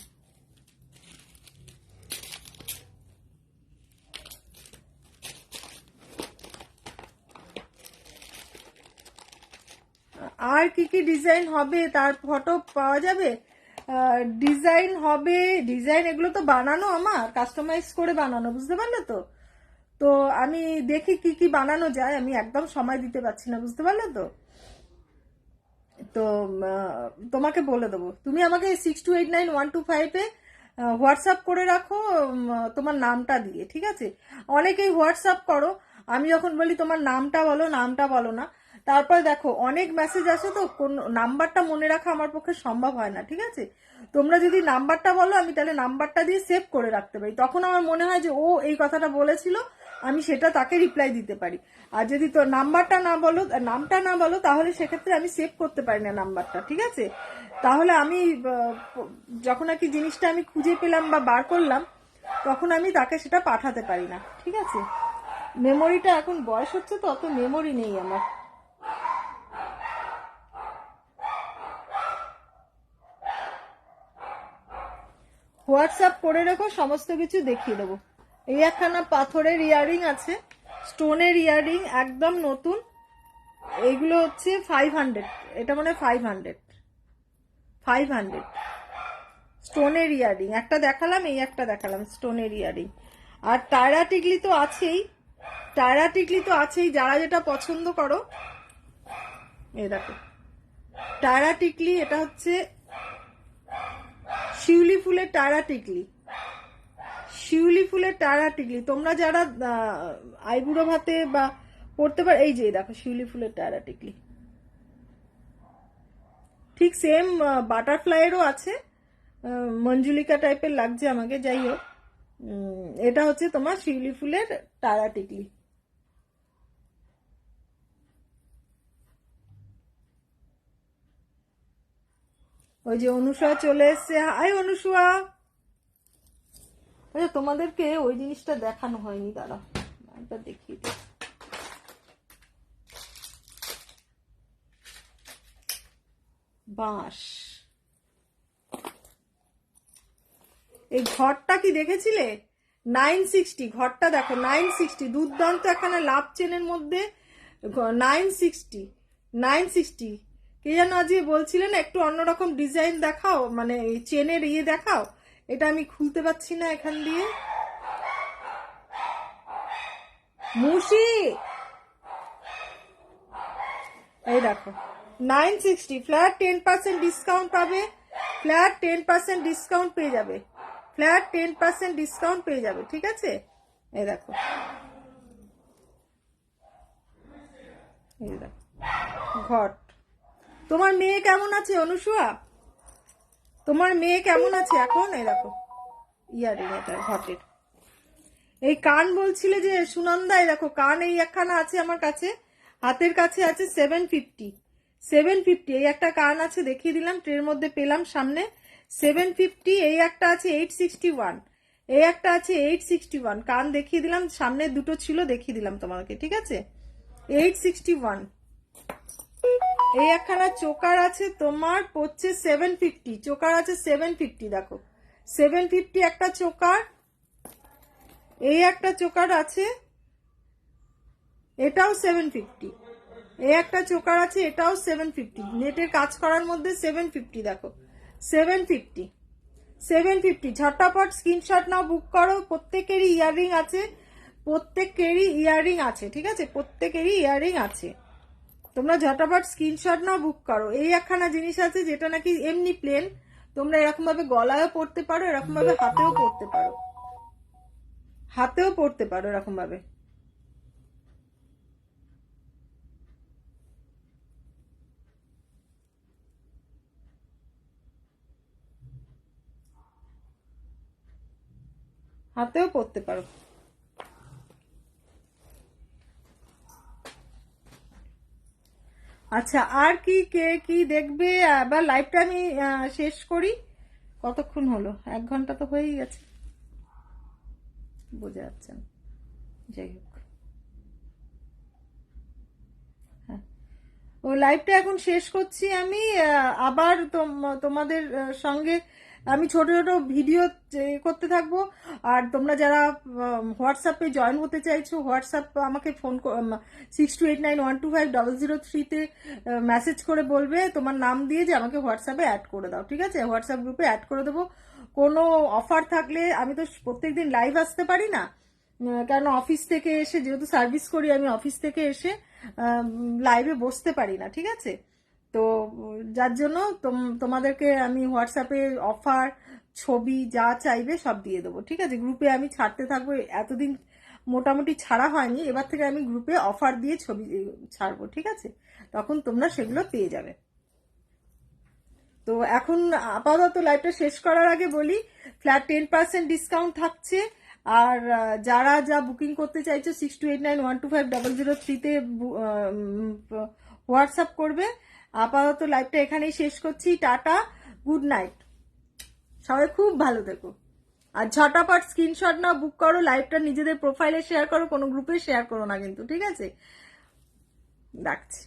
আর কি কি ডিজাইন হবে তার ফটো পাওয়া যাবে? ডিজাইন হবে, ডিজাইন এগুলো তো বানানো, আমার কাস্টমাইজ করে বানানো, বুঝতে পারলে তো। তো আমি দেখি কি কি বানানো যায়, আমি একদম সময় দিতে পারছি না, বুঝতে পারলে তো। তো তোমাকে বলে দেবো, তুমি আমাকে 6289-125-এ হোয়াটসঅ্যাপ করে রাখো তোমার নামটা দিয়ে, ঠিক আছে। অনেকেই হোয়াটসঅ্যাপ করো, আমি যখন বলি তোমার নামটা বলো, নামটা বলো না। তারপর দেখো অনেক মেসেজ আসে, তো কোন নাম্বারটা মনে রাখা আমার পক্ষে সম্ভব হয় না, ঠিক আছে। তোমরা যদি নাম্বারটা বলো, আমি তাহলে নাম্বারটা দিয়ে সেভ করে রাখতে পারি, তখন আমার মনে হয় যে ও এই কথাটা বলেছিল, আমি সেটা তাকে রিপ্লাই দিতে পারি। আর যদি তো নাম্বারটা না বলো, নামটা না বলো, তাহলে সেক্ষেত্রে আমি সেভ করতে পারি না নাম্বারটা, ঠিক আছে। তাহলে আমি যখন আর কি জিনিসটা আমি খুঁজে পেলাম বা বার করলাম, তখন আমি তাকে সেটা পাঠাতে পারি না, ঠিক আছে। মেমোরিটা এখন বয়স হচ্ছে তো, অত মেমোরি নেই আমার। হোয়াটসঅ্যাপ করে রেখো, সমস্ত কিছু দেখিয়ে দেবো। এই একখানা পাথরের ইয়ারিং আছে, স্টোনের ইয়ারিং, একদম নতুন, এইগুলো হচ্ছে 500, এটা মানে 500 স্টোনের ইয়ারিং। একটা দেখালাম, এই একটা দেখালাম স্টোনের ইয়ারিং। আর টায়রা টিকলি তো আছেই, টায়রা টিকলি তো আছেই, যারা যেটা পছন্দ করো। এই দেখো টায়রা টিকলি, এটা হচ্ছে শিউলি ফুলের টায়রা টিকলি, শিউলি ফুলের টায়রা টিকলি। তোমরা যারা আইবুড়ো ভাতে বা পড়তে পারো, এই যে দেখো শিউলি ফুলের টায়রা টিকলি, ঠিক সেম বাটারফ্লাইয়েরও আছে, মঞ্জুলিকা টাইপের লাগছে আমাকে, যাই হোক। এটা হচ্ছে তোমার শিউলি ফুলের টায়রা টিকলি। ওই যে অনুসয়া চলে এসছে, হাই অনুসয়া। আচ্ছা তোমাদেরকে ওই জিনিসটা দেখানো হয়নি, দাঁড়া একবার দেখিয়ে দিই। বাঁশ, এই ঘরটা কি দেখেছিলে? 960 ঘরটা দেখো, 960, দুর্দান্ত একখানা লাভ চেনের মধ্যে 960, 960। কে যেন আজকে বলছিলেন একটু অন্যরকম ডিজাইন দেখাও, মানে চেনের ইয়ে দেখাও, এটা আমি খুলতে পারছি না এখান দিয়ে। মুশি, এই দেখো 960, ফ্ল্যাট 10% ডিসকাউন্ট পাবে, ফ্ল্যাট 10% ডিসকাউন্ট পেয়ে যাবে, ফ্ল্যাট 10% ডিসকাউন্ট পেয়ে যাবে, ঠিক আছে। এই দেখো, এই দেখো ঘট। তোমার মেয়ে কেমন আছে অনুসুয়া? তোমার মেয়ে কেমন আছে এখন? এই দেখো ইয়ারিং, এটা ঘটের। এই কান বলছিলে যে সুনন্দা, এই দেখো কান, এই একখানা আছে আমার কাছে, হাতের কাছে আছে 750, 750। এই একটা কান আছে, দেখিয়ে দিলাম, ট্রের মধ্যে পেলাম সামনে, 750। এই একটা আছে 861, এই একটা আছে 861, কান দেখিয়ে দিলাম, সামনে দুটো ছিল দেখিয়ে দিলাম তোমাকে, ঠিক আছে। 861। এই একখানা চোকার আছে তোমার, পড়ছে 750, চোকার আছে 750, দেখো 750 একটা চোকার। এই একটা চোকার আছে, এটাও 750। এই একটা চোকার আছে, এটাও 750। নেটের কাজ করার মধ্যে 750, দেখো 750, 750। ঝটপট স্ক্রিনশট নাও, বুক করো। প্রত্যেকেরই ইয়াররিং আছে, প্রত্যেকেরই ইয়াররিং আছে, ঠিক আছে, প্রত্যেকেরই ইয়াররিং আছে। তোমরা ঝটপট স্ক্রিনশট নাও, বুক করো। এই একখানা জিনিস আছে যেটা নাকি এমনি প্লেন, তোমরা এরকম ভাবে গলায়ও পরতে পারো, এরকম ভাবে হাতেও পরতে পারো, হাতেও পরতে পারো এরকম ভাবে। হাতেও পরতে পারো। আচ্ছা, আর কি কে কি দেখবে? আবার লাইভটা আমি শেষ করি। কতক্ষণ হলো? 1 ঘন্টা তো হয়েই গেছে, বোঝা যাচ্ছে না। যাই হোক, হ্যাঁ, ও লাইভটা এখন শেষ করছি আমি। আবার তোমাদের সঙ্গে আমি ছোট ছোট ভিডিও করতে থাকবো। আর তোমরা যারা হোয়াটসঅ্যাপে জয়েন হতে চাইছো, হোয়াটসঅ্যাপ আমাকে ফোন 6289125003-তে মেসেজ করে বলবে তোমার নাম দিয়ে যে আমাকে হোয়াটসঅ্যাপে অ্যাড করে দাও, ঠিক আছে? হোয়াটসঅ্যাপ গ্রুপে অ্যাড করে দেবো। কোনো অফার থাকলে, আমি তো প্রত্যেকদিন লাইভ আসতে পারি না, কারণ অফিস থেকে এসে, যেহেতু সার্ভিস করি আমি, অফিস থেকে এসে লাইভে বসতে পারি না, ঠিক আছে? তো যার জন্য তোমাদেরকে আমি হোয়াটসঅ্যাপে অফার, ছবি যা চাইবে সব দিয়ে দেবো, ঠিক আছে? গ্রুপে আমি ছাড়তে থাকবো। এতদিন মোটামুটি ছাড়া হয়নি, এবার থেকে আমি গ্রুপে অফার দিয়ে ছবি ছাড়বো, ঠিক আছে? তখন তোমরা সেগুলো পেয়ে যাবে। তো এখন আপাতত লাইভটা শেষ করার আগে বলি, ফ্ল্যাট 10% ডিসকাউন্ট থাকছে। আর যারা যা বুকিং করতে চাইছো 6289125003-তে হোয়াটসঅ্যাপ করবে। আপাতত লাইভটা এখানেই শেষ করছি। টাটা, গুড নাইট, সবাই খুব ভালো থেকো। আর ঝটাপট স্ক্রিনশট নাও, বুক করো। লাইভটা নিজেদের প্রোফাইলে শেয়ার করো, কোনো গ্রুপে শেয়ার করো না কিন্তু, ঠিক আছে? রাখছি।